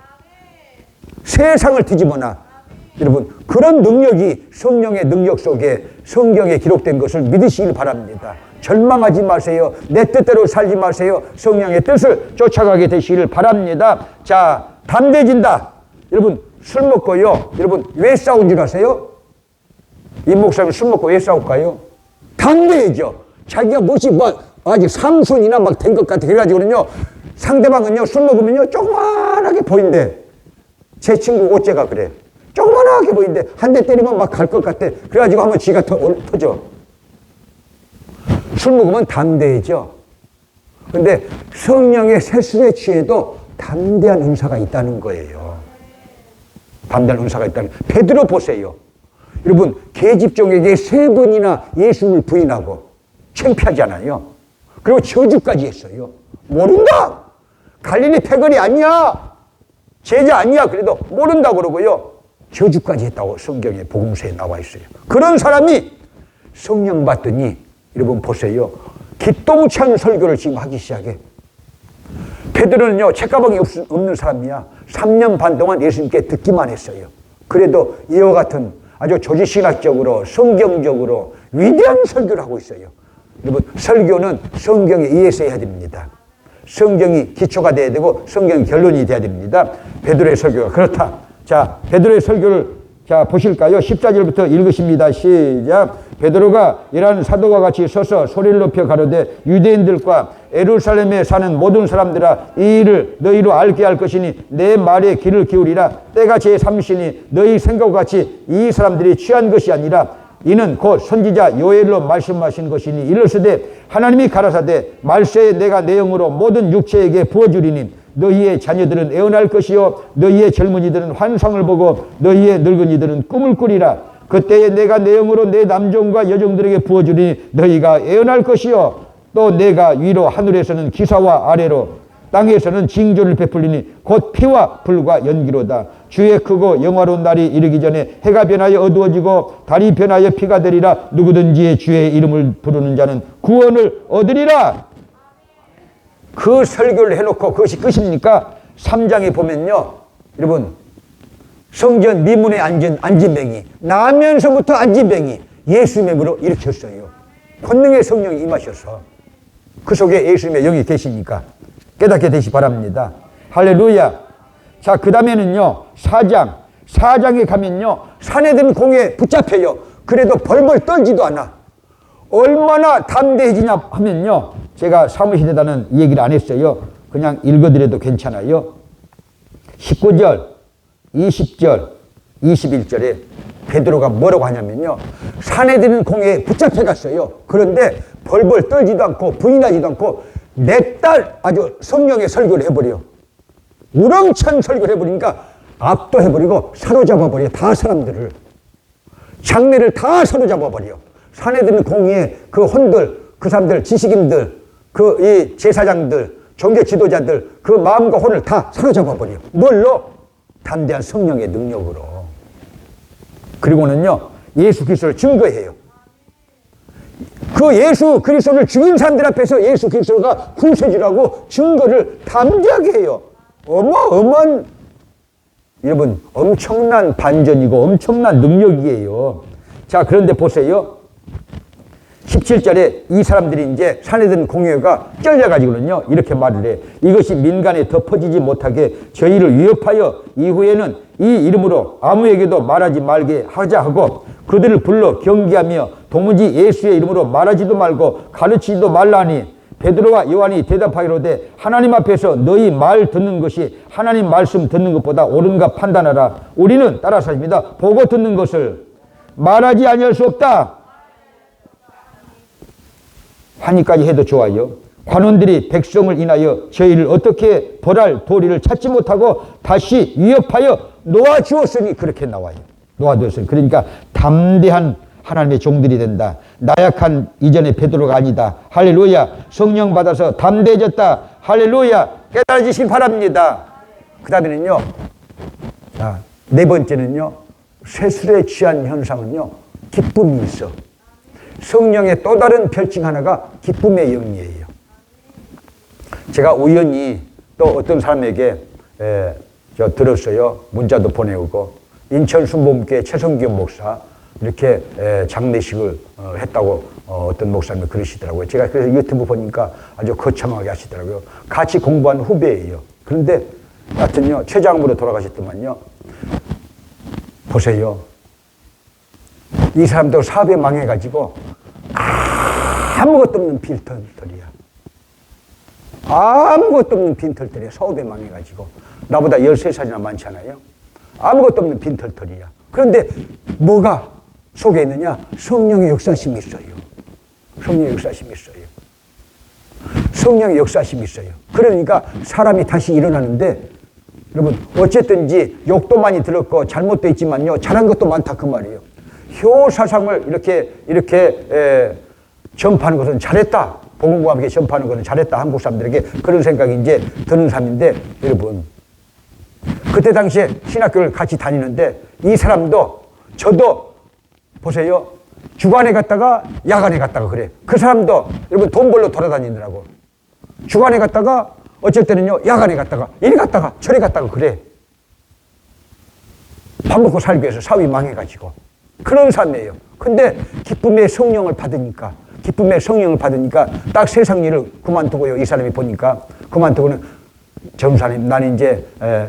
여러분, 그런 능력이 성령의 능력 속에 성경에 기록된 것을 믿으시길 바랍니다. 절망하지 마세요. 내 뜻대로 살지 마세요. 성령의 뜻을 쫓아가게 되시길 바랍니다. 자, 담대해진다. 여러분, 술 먹고요, 여러분, 왜 싸운 줄 아세요? 이 목사님 술 먹고 왜 싸울까요? 담대해져. 자기가 무엇이 아직 상순이나 막 된 것 같아. 그래가지고는요, 상대방은요, 술 먹으면요, 조그만하게 보인대. 제 친구 오째가 그래. 조그만하게 보이는데 한 대 때리면 막 갈 것 같아. 그래가지고 한번 쥐가 터져. 술 먹으면 담대해져. 근데 성령의 새술에 취해도 담대한 은사가 있다는 거예요. 담대한 은사가 있다는 거예요. 베드로 보세요. 여러분, 계집종에게 3번이나 예수를 부인하고 창피하잖아요. 그리고 저주까지 했어요. 모른다. 갈릴리 패거리 아니야. 제자 아니야. 그래도 모른다 그러고요. 저주까지 했다고 성경에 복음서에 나와 있어요. 그런 사람이 성령 받더니 여러분 보세요. 기똥찬 설교를 지금 하기 시작해. 베드로는요, 책가방이 없는 사람이야. 3년 반 동안 예수님께 듣기만 했어요. 그래도 이와 같은 아주 조지신학적으로 성경적으로 위대한 설교를 하고 있어요. 여러분, 설교는 성경에 의해서 해야 됩니다. 성경이 기초가 돼야 되고 성경이 결론이 돼야 됩니다. 베드로의 설교가 그렇다. 자, 베드로의 설교를 자 보실까요? 14절부터 읽으십니다. 시작. 베드로가 이러한 사도와 같이 서서 소리를 높여 가로되 유대인들과 예루살렘에 사는 모든 사람들아, 이 일을 너희로 알게 할 것이니 내 말에 귀를 기울이라. 때가 제3시니 너희 생각과 같이 이 사람들이 취한 것이 아니라 이는 곧 선지자 요엘로 말씀하신 것이니 이르시되 하나님이 가라사대 말세에 내가 내 영으로 모든 육체에게 부어주리니 너희의 자녀들은 애어날 것이요 너희의 젊은이들은 환상을 보고 너희의 늙은이들은 꿈을 꾸리라. 그때에 내가 내 영으로 내 남종과 여종들에게 부어주리니 너희가 애어날 것이요 또 내가 위로 하늘에서는 기사와 아래로 땅에서는 징조를 베풀리니 곧 피와 불과 연기로다. 주의 크고 영화로운 날이 이르기 전에 해가 변하여 어두워지고 달이 변하여 피가 되리라. 누구든지 주의 이름을 부르는 자는 구원을 얻으리라. 그 설교를 해놓고 그것이 끝입니까? 3장에 보면요, 여러분, 성전 미문에 앉은 안진뱅이, 나면서부터 안진뱅이 예수님의 으로 일으켰어요. 권능의 성령이 임하셔서. 그 속에 예수님의 영이 계시니까 깨닫게 되시 바랍니다. 할렐루야. 자, 그 다음에는요, 4장에 가면요, 사내들은 공에 붙잡혀요. 그래도 벌벌 떨지도 않아. 얼마나 담대해지냐 하면요, 제가 사무실에다는 얘기를 안 했어요. 그냥 읽어드려도 괜찮아요. 19절, 20절, 21절에 베드로가 뭐라고 하냐면요, 사내들은 공에 붙잡혀 갔어요. 그런데 벌벌 떨지도 않고 부인하지도 않고 몇 달 아주 성령의 설교를 해버려. 우렁찬 설교를 해버리니까 압도해버리고 사로잡아버려. 다 사람들을. 장례를 다 사로잡아버려. 사내들은 공의에 그 혼들, 그 사람들, 지식인들, 그 이 제사장들, 종교 지도자들, 그 마음과 혼을 다 사로잡아버려. 뭘로? 담대한 성령의 능력으로. 그리고는요, 예수 그리스도를 증거해요. 그 예수 그리스도를 죽인 사람들 앞에서 예수 그리스도가 구세주라고 증거를 담대하게 해요. 어마어마한, 여러분, 엄청난 반전이고 엄청난 능력이에요. 자, 그런데 보세요. 17절에 이 사람들이 이제 사내들 공회가 쩔려가지고는요, 이렇게 말을 해. 이것이 민간에 덮어지지 못하게 저희를 위협하여 이후에는 이 이름으로 아무에게도 말하지 말게 하자 하고 그들을 불러 경계하며 도무지 예수의 이름으로 말하지도 말고 가르치지도 말라니 베드로와 요한이 대답하기로되 하나님 앞에서 너희 말 듣는 것이 하나님 말씀 듣는 것보다 옳은가 판단하라. 우리는 따라서 입니다. 보고 듣는 것을 말하지 아니할 수 없다 하니까지 해도 좋아요. 관원들이 백성을 인하여 저희를 어떻게 벌할 도리를 찾지 못하고 다시 위협하여 놓아주었으니 그렇게 나와요. 놓아주었으니. 그러니까 담대한 하나님의 종들이 된다. 나약한 이전의 베드로가 아니다. 할렐루야. 성령 받아서 담대해졌다. 할렐루야. 깨달아지시기 바랍니다. 그 다음에는요, 자, 네 번째는요, 쇠술에 취한 현상은요, 기쁨이 있어. 성령의 또 다른 별칭 하나가 기쁨의 영이에요. 제가 우연히 또 어떤 사람에게 들었어요. 문자도 보내오고, 인천 순복음교회 최성규 목사 이렇게 장례식을 했다고 어떤 목사님이 그러시더라고요. 제가 그래서 유튜브 보니까 아주 거창하게 하시더라고요. 같이 공부한 후배예요. 그런데 하여튼요, 최장으로 돌아가셨더만요. 보세요. 이 사람도 사업에 망해가지고 아무것도 없는 빈털털이야. 아무것도 없는 빈털털이야. 사업에 망해가지고. 나보다 13살이나 많잖아요. 아무것도 없는 빈털털이야. 그런데 뭐가 속에 있느냐? 성령의 역사심이 있어요. 성령의 역사심이 있어요. 성령의 역사심이 있어요. 그러니까 사람이 다시 일어나는데, 여러분, 어쨌든지 욕도 많이 들었고 잘못도 있지만요, 잘한 것도 많다 그 말이에요. 효사상을 이렇게 전파하는 것은 잘했다. 복음과 함께 전파하는 것은 잘했다. 한국 사람들에게 그런 생각이 이제 드는 사람인데, 여러분, 그때 당시에 신학교를 같이 다니는데 이 사람도 저도 보세요. 주간에 갔다가 야간에 갔다가 그래. 그 사람도 여러분 돈 벌러 돌아다니느라고 주간에 갔다가 어쩔 때는요 야간에 갔다가 이리 갔다가 저리 갔다가 그래. 밥 먹고 살기 위해서 사업이 망해가지고 그런 삶이에요. 근데 기쁨의 성령을 받으니까 딱 세상 일을 그만두고요. 이 사람이 보니까 그만두고는 정사님, 나는 이제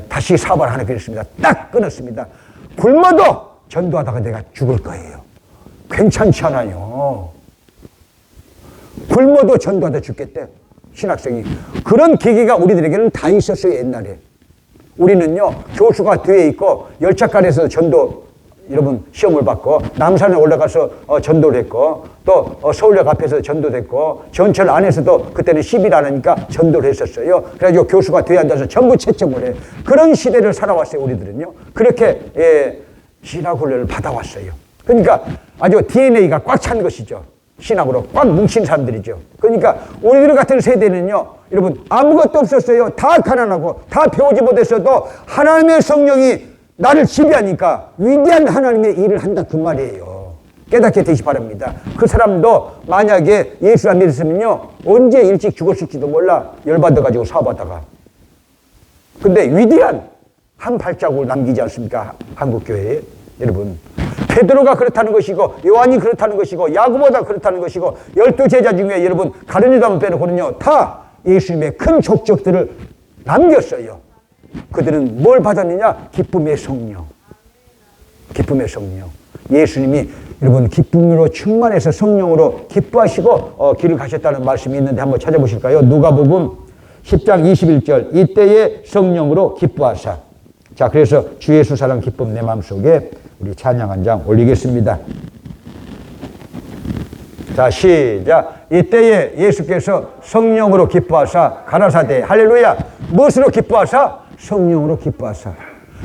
다시 사업을 하나 그랬습니다. 딱 끊었습니다. 굶어도 전도하다가 내가 죽을 거예요. 괜찮지 않아요. 굶어도 전도하다 죽겠대. 신학생이. 그런 계기가 우리들에게는 다 있었어요. 옛날에. 우리는요 교수가 뒤에 있고 열차간에서 전도 여러분 시험을 받고 남산에 올라가서 전도를 했고 또 서울역 앞에서 전도를 했고 전철 안에서도 그때는 10일 안 하니까 전도를 했었어요. 그래가지고 교수가 뒤에 앉아서 전부 채점을 해. 그런 시대를 살아왔어요. 우리들은요. 그렇게 신학훈련을 받아왔어요. 그러니까 아주 DNA가 꽉 찬 것이죠. 신학으로 꽉 뭉친 사람들이죠. 그러니까 우리들 같은 세대는요, 여러분 아무것도 없었어요. 다 가난하고 다 배우지 못했어도 하나님의 성령이 나를 지배하니까 위대한 하나님의 일을 한다 그 말이에요. 깨닫게 되시 바랍니다. 그 사람도 만약에 예수 안 믿었으면요 언제 일찍 죽었을지도 몰라. 열받아가지고 사업하다가. 근데 위대한 한 발자국을 남기지 않습니까? 한국교회에. 여러분 베드로가 그렇다는 것이고 요한이 그렇다는 것이고 야고보가 그렇다는 것이고 12제자 중에 여러분 가룟 유다만 빼놓고는요 다 예수님의 큰 족적들을 남겼어요. 그들은 뭘 받았느냐? 기쁨의 성령. 기쁨의 성령. 예수님이 여러분 기쁨으로 충만해서 성령으로 기뻐하시고 길을 가셨다는 말씀이 있는데 한번 찾아보실까요? 누가복음 10장 21절. 이때에 성령으로 기뻐하사. 자, 그래서 주 예수 사랑 기쁨 내 마음속에 우리 찬양 한 장 올리겠습니다. 자, 시작. 이때에 예수께서 성령으로 기뻐하사 가라사대. 할렐루야. 무엇으로 기뻐하사? 성령으로 기뻐하사.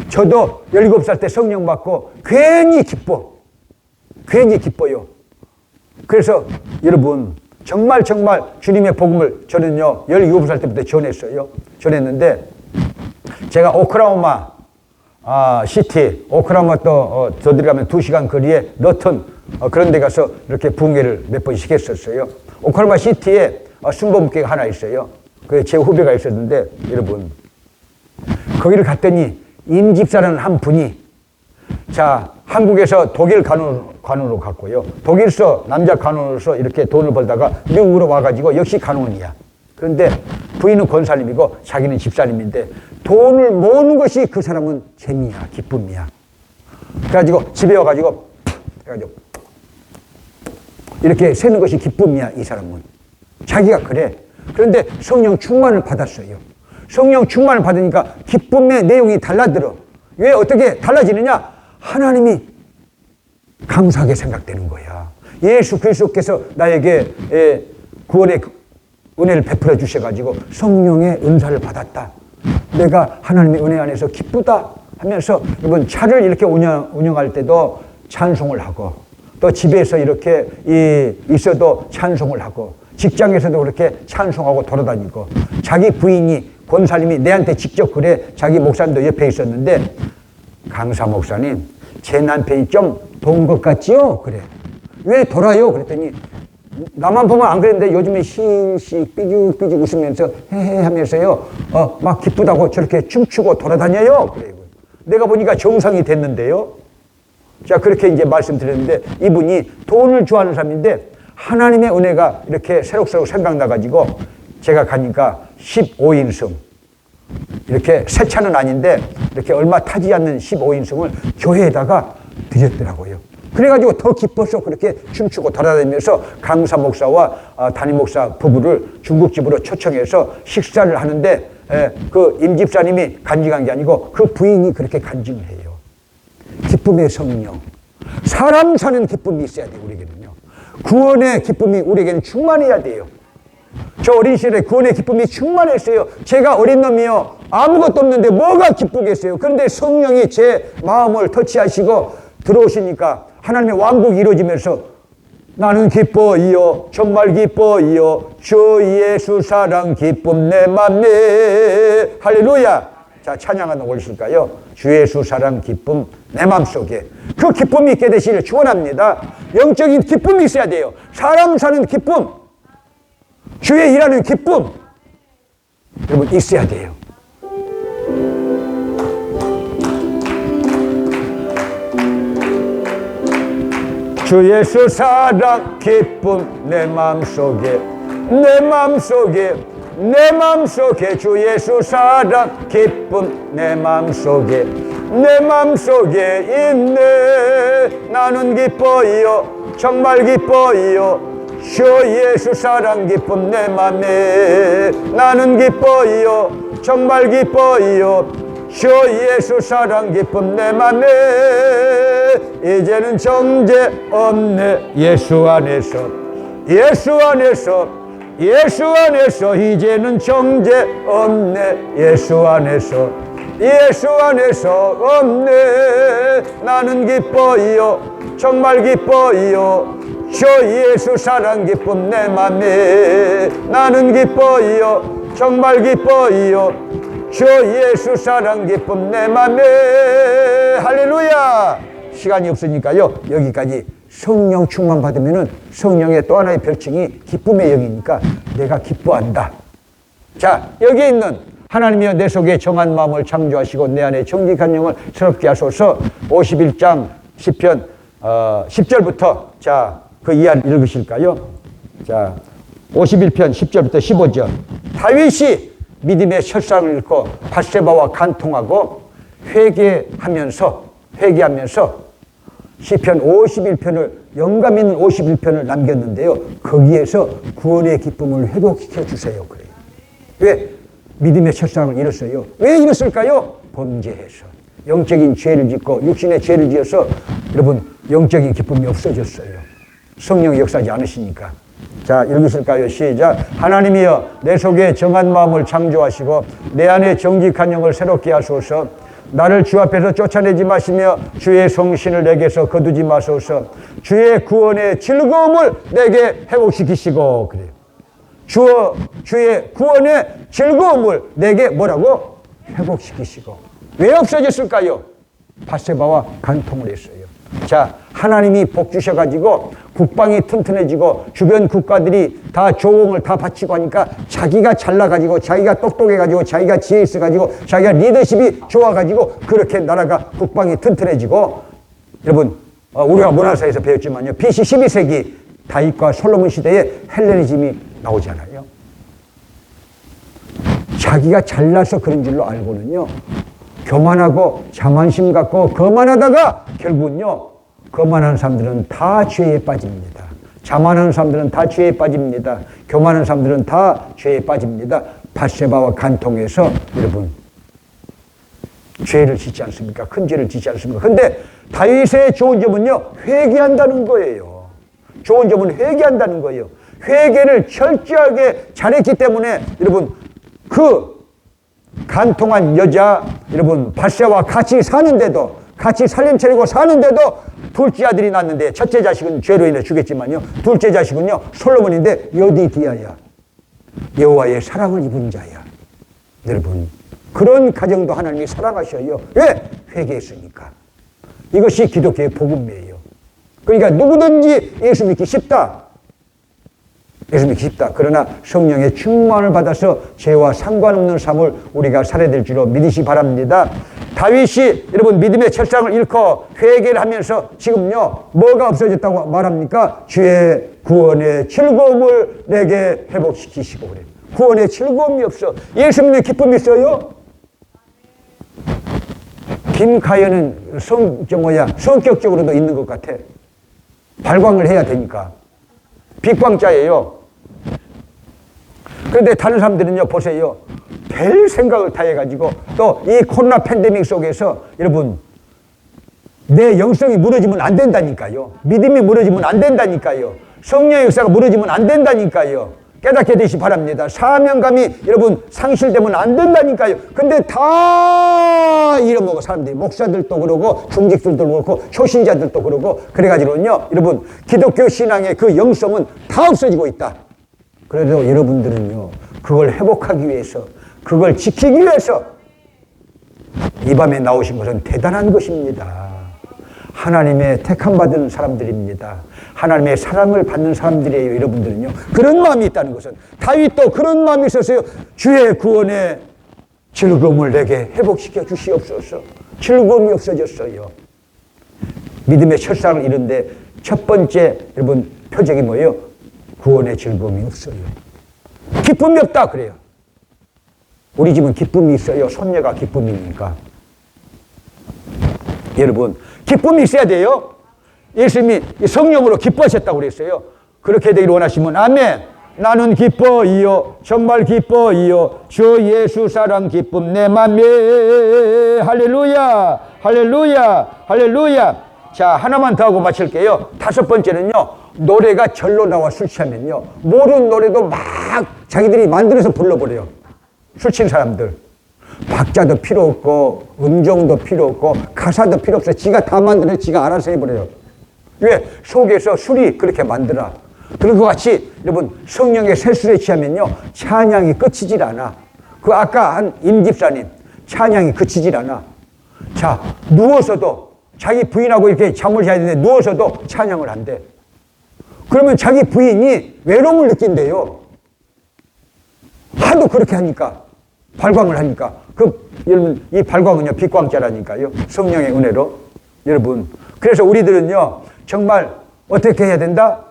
저도 17살 때 성령 받고 괜히 기뻐요. 그래서 여러분 정말 주님의 복음을 저는요 17살 때부터 전했어요. 전했는데 제가 오클라호마 시티, 오클라호마 또 더 들어가면 2시간 거리에 너튼 그런 데 가서 이렇게 붕괴를 몇 번씩 했었어요. 오클라호마 시티에 순복음교회가 하나 있어요. 그 제 후배가 있었는데, 여러분, 거기를 갔더니 임집사라는 한 분이, 자, 한국에서 독일 간호로 갔고요. 독일서 남자 간호로서 이렇게 돈을 벌다가 미국으로 와가지고 역시 간호원이야. 그런데 부인은 권사님이고 자기는 집사님인데 돈을 모으는 것이 그 사람은 재미야, 기쁨이야. 그래가지고 집에 와가지고 해가지고 이렇게 세는 것이 기쁨이야, 이 사람은. 자기가 그래. 그런데 성령 충만을 받았어요. 성령 충만을 받으니까 기쁨의 내용이 달라들어. 왜 어떻게 달라지느냐? 하나님이 감사하게 생각되는 거야. 예수 그리스도께서 나에게 구원의 은혜를 베풀어 주셔가지고 성령의 은사를 받았다. 내가 하나님의 은혜 안에서 기쁘다 하면서 이번 차를 이렇게 운영할 때도 찬송을 하고, 또 집에서 이렇게 있어도 찬송을 하고, 직장에서도 그렇게 찬송하고 돌아다니고, 자기 부인이 권사님이 내한테 직접 그래. 자기 목사님도 옆에 있었는데, 강사 목사님, 제 남편이 좀 돈 것 같지요? 그래. 왜 돌아요? 그랬더니 나만 보면 안 그랬는데 요즘에 씩 삐죽삐죽 웃으면서 헤헤 하면서요, 막 기쁘다고 저렇게 춤추고 돌아다녀요. 그래요. 내가 보니까 정상이 됐는데요. 자, 그렇게 이제 말씀드렸는데, 이분이 돈을 좋아하는 사람인데 하나님의 은혜가 이렇게 새록새록 생각나가지고 제가 가니까 15인승, 이렇게 새 차는 아닌데 이렇게 얼마 타지 않는 15인승을 교회에다가 드렸더라고요. 그래가지고 더 기뻐서 그렇게 춤추고 돌아다니면서 강사 목사와 담임 목사 부부를 중국집으로 초청해서 식사를 하는데, 그 임집사님이 간증한 게 아니고 그 부인이 그렇게 간증을 해요. 기쁨의 성령. 사람 사는 기쁨이 있어야 돼요, 우리에게는요. 구원의 기쁨이 우리에게는 충만해야 돼요. 저 어린 시절에 구원의 기쁨이 충만했어요. 제가 어린 놈이요, 아무것도 없는데 뭐가 기쁘겠어요. 그런데 성령이 제 마음을 터치하시고 들어오시니까 하나님의 왕국이 이루어지면서 나는 기뻐이요, 정말 기뻐이요, 주 예수 사랑 기쁨 내 맘에. 할렐루야. 자, 찬양 한번 올리실까요? 주 예수 사랑 기쁨 내 맘속에. 그 기쁨이 있게 되시길 축원합니다. 영적인 기쁨이 있어야 돼요. 사람 사는 기쁨, 주의 일하는 기쁨, 여러분 있어야 돼요. 주 예수 사랑 기쁨 내 맘속에, 내 맘속에, 내 맘속에 주 예수 사랑 기쁨 내 맘속에, 내 맘속에 있네. 나는 기뻐요, 정말 기뻐요, 주 예수 사랑 기쁨 내 맘에. 나는 기뻐요, 정말 기뻐요, 주 예수 사랑 기쁨 내 맘에. 이제는 정죄 없네, 예수 안에서, 예수 안에서, 예수 안에서. 이제는 정죄 없네, 예수 안에서, 예수 안에서 없네. 나는 기뻐요, 정말 기뻐요, 주 예수 사랑 기쁨 내 맘에. 나는 기뻐요, 정말 기뻐요, 주 예수 사랑 기쁨 내 맘에. 할렐루야. 시간이 없으니까요, 여기까지. 성령 충만 받으면은 성령의 또 하나의 별칭이 기쁨의 영이니까 내가 기뻐한다. 자, 여기에 있는 하나님이여 내 속에 정한 마음을 창조하시고 내 안에 정직한 영을 새롭게 하소서. 51장 10편 10절부터 자, 그 이하를 읽으실까요? 자, 51편 10절부터 15절. 다윗이 믿음의 첫사랑을 잃고 밧세바와 간통하고 회개하면서 시편 51편을, 영감 있는 51편을 남겼는데요. 거기에서 구원의 기쁨을 회복시켜 주세요. 그래요. 왜? 믿음의 첫사랑을 잃었어요. 왜 잃었을까요? 범죄해서. 영적인 죄를 짓고 육신의 죄를 지어서 여러분 영적인 기쁨이 없어졌어요. 성령이 역사하지 않으시니까. 자, 읽으실까요? 시작. 하나님이여 내 속에 정한 마음을 창조하시고 내 안에 정직한 영을 새롭게 하소서. 나를 주 앞에서 쫓아내지 마시며 주의 성신을 내게서 거두지 마소서. 주의 구원의 즐거움을 내게 회복시키시고. 그래요. 주의 구원의 즐거움을 내게 뭐라고? 회복시키시고. 왜 없어졌을까요? 밧세바와 간통을 했어요. 자, 하나님이 복 주셔가지고 국방이 튼튼해지고 주변 국가들이 다 조공을 다 바치고 하니까 자기가 잘나가지고 자기가 똑똑해가지고 자기가 지혜 있어가지고 자기가 리더십이 좋아가지고 그렇게 나라가 국방이 튼튼해지고 여러분 우리가 문화사에서 배웠지만요. BC 12세기 다윗과 솔로몬 시대에 헬레니즘이 나오잖아요. 자기가 잘나서 그런 줄로 알고는요. 교만하고 자만심 갖고 거만하다가 결국은요. 거만한 사람들은 다 죄에 빠집니다. 자만한 사람들은 다 죄에 빠집니다. 교만한 사람들은 다 죄에 빠집니다. 밧세바와 간통해서 여러분 죄를 짓지 않습니까? 큰 죄를 짓지 않습니까? 근데 다윗의 좋은 점은요. 회개한다는 거예요. 좋은 점은 회개한다는 거예요. 회개를 철저하게 잘했기 때문에 여러분 그 간통한 여자 여러분 밧세바와 같이 사는데도 같이 살림 차리고 사는데도 둘째 아들이 낳았는데 첫째 자식은 죄로 인해 죽겠지만요. 둘째 자식은요. 솔로몬인데 여디디아야. 여호와의 사랑을 입은 자야. 여러분 그런 가정도 하나님이 사랑하셔요. 왜? 회개했으니까. 이것이 기독교의 복음이에요. 그러니까 누구든지 예수 믿기 쉽다. 예수 믿기 쉽다. 그러나 성령의 충만을 받아서 죄와 상관없는 삶을 우리가 살아야 될 줄로 믿으시 바랍니다. 다윗이 여러분 믿음의 철상을 잃고 회개를 하면서 지금요 뭐가 없어졌다고 말합니까? 주의 구원의 즐거움을 내게 회복시키시고 그래요. 구원의 즐거움이 없어. 예수 믿는 기쁨이 있어요? 김가연은 성격적으로도 있는 것 같아. 발광을 해야 되니까. 빛광자예요. 그런데 다른 사람들은요, 보세요. 별 생각을 다 해가지고 또 이 코로나 팬데믹 속에서 여러분, 내 영성이 무너지면 안 된다니까요. 믿음이 무너지면 안 된다니까요. 성령의 역사가 무너지면 안 된다니까요. 깨닫게 되시기 바랍니다. 사명감이 여러분 상실되면 안 된다니까요. 근데 다 잃어먹어 사람들이. 목사들도 그러고 중직들도 그렇고 초신자들도 그러고 그래가지고는요. 여러분 기독교 신앙의 그 영성은 다 없어지고 있다. 그래도 여러분들은요. 그걸 회복하기 위해서 그걸 지키기 위해서 이 밤에 나오신 것은 대단한 것입니다. 하나님의 택함받은 사람들입니다. 하나님의 사랑을 받는 사람들이에요. 여러분들은요. 그런 마음이 있다는 것은 다윗도 그런 마음이 있었어요. 주의 구원의 즐거움을 내게 회복시켜 주시옵소서. 즐거움이 없어졌어요. 믿음의 철상을 잃은데 첫 번째 여러분 표적이 뭐예요? 구원의 즐거움이 없어요. 기쁨이 없다 그래요. 우리 집은 기쁨이 있어요. 손녀가 기쁨이니까. 여러분 기쁨이 있어야 돼요. 예수님이 성령으로 기뻐하셨다고 그랬어요. 그렇게 되기를 원하시면 아멘. 나는 기뻐이요 정말 기뻐이요 주 예수 사랑 기쁨 내 맘에 할렐루야 할렐루야 할렐루야. 자 하나만 더 하고 마칠게요. 다섯 번째는요. 노래가 절로 나와 술 취하면요. 모르는 노래도 막 자기들이 만들어서 불러버려요. 술 취한 사람들. 박자도 필요 없고 음정도 필요 없고 가사도 필요 없어요. 지가 다 만들어요. 지가 알아서 해버려요. 왜? 속에서 술이 그렇게 만들어. 그런 것 같이 여러분 성령의 새술에 취하면요. 찬양이 끝이질 않아. 그 아까 한 임집사님 찬양이 그치질 않아. 자 누워서도 자기 부인하고 이렇게 잠을 자야 되는데 누워서도 찬양을 안 돼. 그러면 자기 부인이 외로움을 느낀대요. 하도 그렇게 하니까 발광을 하니까 여러분 이 발광은요 빛광자라니까요. 성령의 은혜로 여러분 그래서 우리들은요 정말 어떻게 해야 된다?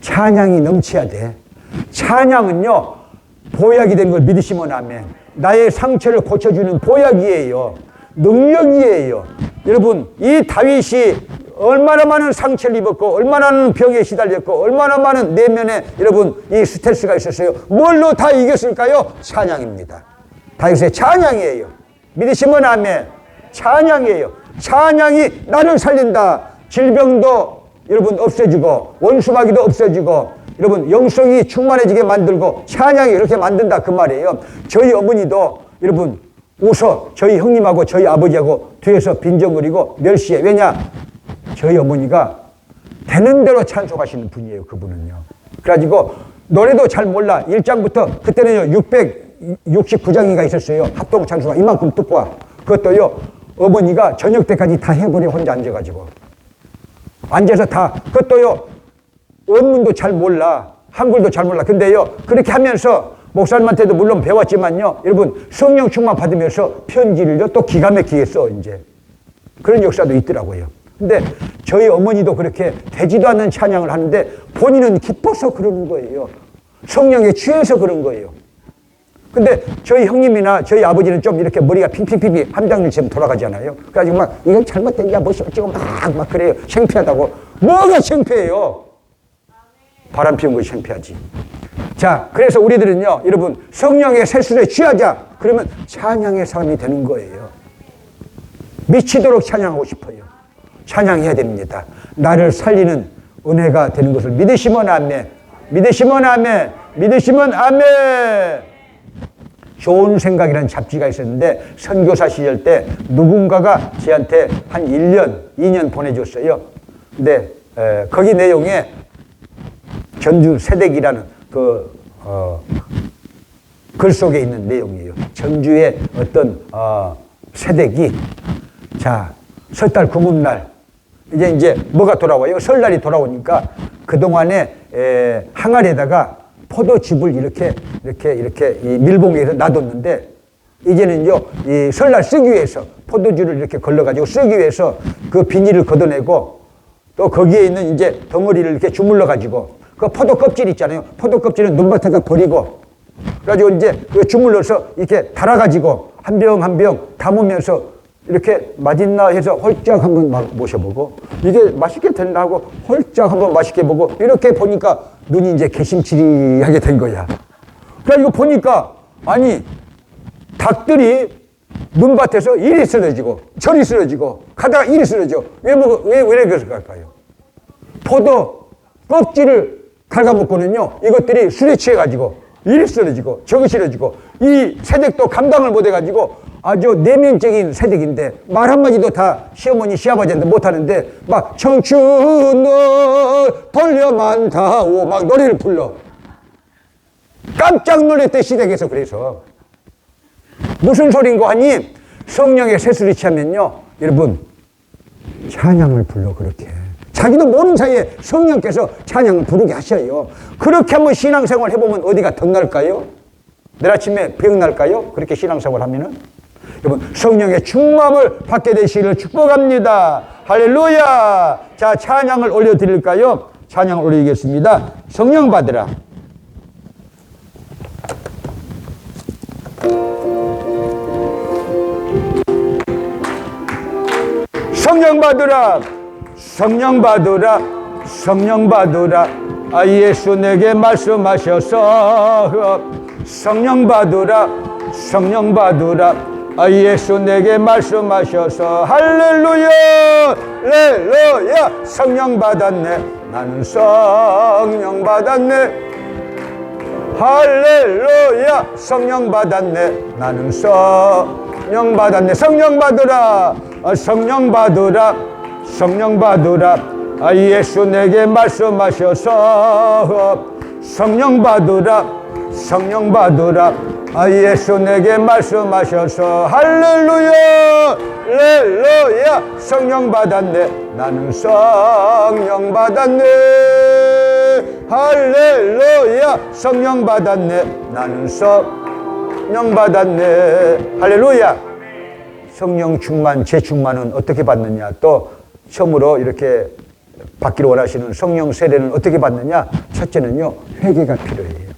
찬양이 넘쳐야 돼. 찬양은요 보약이 된 걸 믿으시면 아멘. 나의 상처를 고쳐주는 보약이에요. 능력이에요. 여러분 이 다윗이 얼마나 많은 상처를 입었고 얼마나 많은 병에 시달렸고 얼마나 많은 내면에 여러분 이 스트레스가 있었어요. 뭘로 다 이겼을까요? 찬양입니다. 다윗의 찬양이에요. 믿으시면 아멘. 찬양이에요. 찬양이 나를 살린다. 질병도 여러분 없애주고 원수마귀도 없애주고 여러분 영성이 충만해지게 만들고 찬양이 이렇게 만든다 그 말이에요. 저희 어머니도 여러분 웃어 저희 형님하고 저희 아버지하고 뒤에서 빈정거리고 멸시해. 왜냐? 저희 어머니가 되는 대로 찬송하시는 분이에요. 그분은요. 그래가지고 노래도 잘 몰라. 1장부터 그때는요 669장인가 있었어요. 합동 찬송가 이만큼 듣고 와. 그것도요 어머니가 저녁 때까지 다 해버려, 혼자 앉아가지고. 앉아서 다, 그것도요, 원문도 잘 몰라. 한글도 잘 몰라. 근데요, 그렇게 하면서 목사님한테도 물론 배웠지만요, 여러분, 성령 충만 받으면서 편지를요, 또 기가 막히게 써, 이제. 그런 역사도 있더라고요. 근데 저희 어머니도 그렇게 되지도 않는 찬양을 하는데 본인은 기뻐서 그러는 거예요. 성령에 취해서 그런 거예요. 근데 저희 형님이나 저희 아버지는 좀 이렇게 머리가 핑핑핑핑 함장일처럼 돌아가잖아요. 그래가지고 막 이건 잘못된 야 뭐시 어쩌고 막 그래요. 창피하다고. 뭐가 창피해요? 바람 피운 것이 창피하지. 자, 그래서 우리들은요, 여러분, 성령의 세술에 취하자. 그러면 찬양의 사람이 되는 거예요. 미치도록 찬양하고 싶어요. 찬양해야 됩니다. 나를 살리는 은혜가 되는 것을 믿으시면 아멘. 믿으시면 아멘. 믿으시면 아멘. 좋은 생각이라는 잡지가 있었는데 선교사 시절 때 누군가가 저한테 한 1년, 2년 보내줬어요. 근데 거기 내용에 전주 새댁이라는 글 속에 있는 내용이에요. 전주의 어떤 새댁이 자, 설달 구문날 이제 뭐가 돌아와요? 설날이 돌아오니까 그동안에 항아리에다가 포도즙을 이렇게 이 밀봉해서 놔뒀는데 이제는요, 이 설날 쓰기 위해서 포도주를 이렇게 걸러가지고 쓰기 위해서 그 비닐을 걷어내고 또 거기에 있는 이제 덩어리를 이렇게 주물러가지고 그 포도 껍질 있잖아요. 포도 껍질은 눈밭에다 버리고 그래가지고 이제 그 주물러서 이렇게 달아가지고 한 병 한 병 담으면서 이렇게 맛있나 해서 홀짝 한번 막 모셔보고 이게 맛있게 됐나 하고 홀짝 한번 맛있게 보고 이렇게 보니까 눈이 이제 개심치리하게 된 거야. 그래가지고 보니까 아니 닭들이 눈밭에서 이리 쓰러지고 저리 쓰러지고 가다가 이리 쓰러져. 왜 그래서 갈까요? 포도 껍질을 갉아먹고는요 이것들이 술에 취해가지고 이리 쓰러지고 저기 쓰러지고 이 새댁도 감당을 못해가지고 아주 내면적인 새댁인데 말 한마디도 다 시어머니 시아버지한테 못하는데 막 청춘을 돌려만 다오 막 노래를 불러. 깜짝 놀랐대 시댁에서. 그래서 무슨 소린고 하니 성령의 세술이 취하면요 여러분 찬양을 불러. 그렇게 자기도 모르는 사이에 성령께서 찬양을 부르게 하셔요. 그렇게 한번 신앙생활 해보면 어디가 덧날까요? 내일 아침에 병 날까요? 그렇게 신앙생활 하면은 여러분 성령의 충만을 받게 되시기를 축복합니다. 할렐루야. 자, 찬양을 올려드릴까요? 찬양을 올리겠습니다. 성령 받으라. 성령 받으라. 성령 받으라. 성령 받으라. 아, 예수 내게 말씀하셔서 성령 받으라. 성령 받으라. 아, 예수 내게 말씀하셔서 할렐루야. 할렐루야. 성령 받았네. 나는 성령 받았네. 할렐루야. 성령 받았네. 나는 성령 받았네. 성령 받으라. 아, 성령 받으라. 성령 받으라. 아, 예수 내게 말씀하셔서 성령 받으라. 성령 받으라. 아, 예수 내게 말씀하셔서 할렐루야. 할렐루야. 성령 받았네. 나는 성령 받았네. 할렐루야. 성령 받았네. 나는 성령 받았네. 할렐루야. 성령 충만, 재충만은 어떻게 받느냐? 또 처음으로 이렇게 받기를 원하시는 성령 세례는 어떻게 받느냐? 첫째는요, 회개가 필요해요.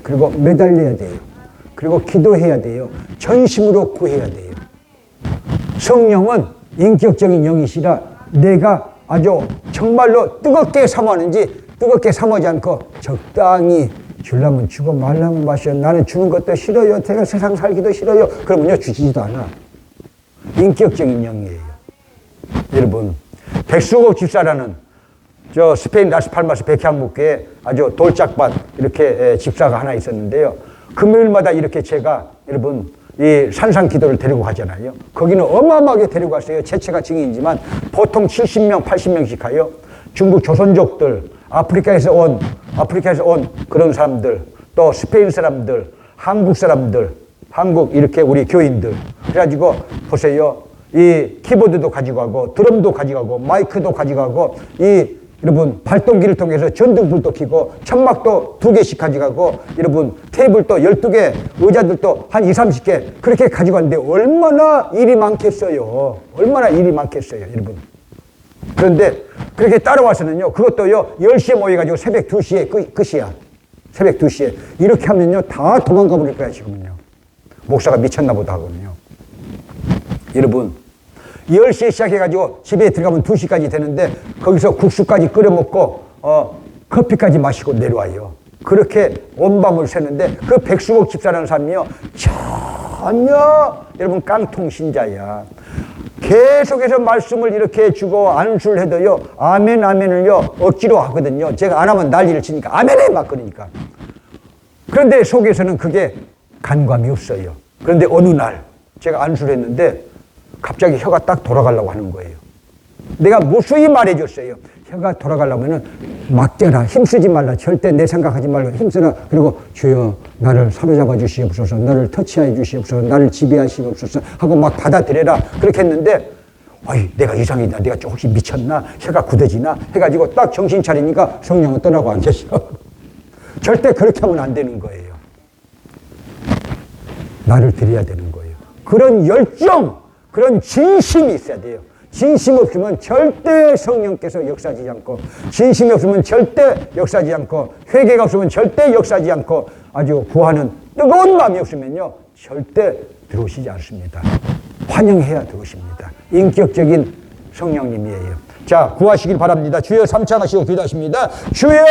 그리고 매달려야 돼요. 그리고 기도해야 돼요. 전심으로 구해야 돼요. 성령은 인격적인 영이시라 내가 아주 정말로 뜨겁게 사모하는지 뜨겁게 사모하지 않고 적당히 주려면 주고 말라면 마셔. 나는 주는 것도 싫어요. 제가 세상 살기도 싫어요. 그러면요 주지도 않아. 인격적인 영이에요. 여러분 백수국 집사라는 저 스페인 라스팔마스 백향목교에 아주 돌짝밭 이렇게 집사가 하나 있었는데요. 금요일마다 이렇게 제가 여러분 이 산상 기도를 데리고 가잖아요. 거기는 어마어마하게 데리고 갔어요. 제 채가 증인이지만 보통 70명, 80명씩 가요. 중국 조선족들, 아프리카에서 온 그런 사람들, 또 스페인 사람들, 한국 사람들, 한국 이렇게 우리 교인들. 그래가지고 보세요. 이 키보드도 가져가고 드럼도 가져가고 마이크도 가져가고 여러분 발동기를 통해서 전등불도 켜고 천막도 2개씩 가져가고 여러분 테이블도 12개 의자들도 한 20, 30개 그렇게 가져갔는데 얼마나 일이 많겠어요. 얼마나 일이 많겠어요 여러분. 그런데 그렇게 따라와서는요 그것도요 10시에 모여가지고 새벽 2시에 끝이야. 새벽 2시에 이렇게 하면요 다 도망가 버릴 거야 지금은요. 목사가 미쳤나 보다 하거든요. 여러분 10시에 시작해가지고 집에 들어가면 2시까지 되는데 거기서 국수까지 끓여 먹고 커피까지 마시고 내려와요. 그렇게 온 밤을 새는데 그 백수복 집사라는 사람이요 전혀 여러분 깡통 신자야. 계속해서 말씀을 이렇게 해주고 안수를 해도요 아멘 아멘을요 억지로 하거든요. 제가 안 하면 난리를 치니까 아멘해 막 그러니까. 그런데 속에서는 그게 간감이 없어요. 그런데 어느 날 제가 안수를 했는데 갑자기 혀가 딱 돌아가려고 하는 거예요. 내가 무수히 말해줬어요. 혀가 돌아가려면은 막대라, 힘쓰지 말라. 절대 내 생각하지 말고 힘쓰라. 그리고 주여 나를 사로잡아 주시옵소서, 나를 터치하여 주시옵소서, 나를 지배하시옵소서 하고 막 받아들여라. 그렇게 했는데 어이 내가 이상이다. 내가 혹시 미쳤나? 혀가 굳어지나? 해가지고 딱 정신 차리니까 성령은 떠나고 안 계셔. 절대 그렇게 하면 안 되는 거예요. 나를 드려야 되는 거예요. 그런 열정, 그런 진심이 있어야 돼요. 진심 없으면 절대 성령께서 역사하지 않고, 진심이 없으면 절대 역사하지 않고, 회개가 없으면 절대 역사하지 않고, 아주 구하는 뜨거운 마음이 없으면요 절대 들어오시지 않습니다. 환영해야 들어오십니다. 인격적인 성령님이에요. 자, 구하시길 바랍니다. 주여 삼창하시고 기도하십니다. 주여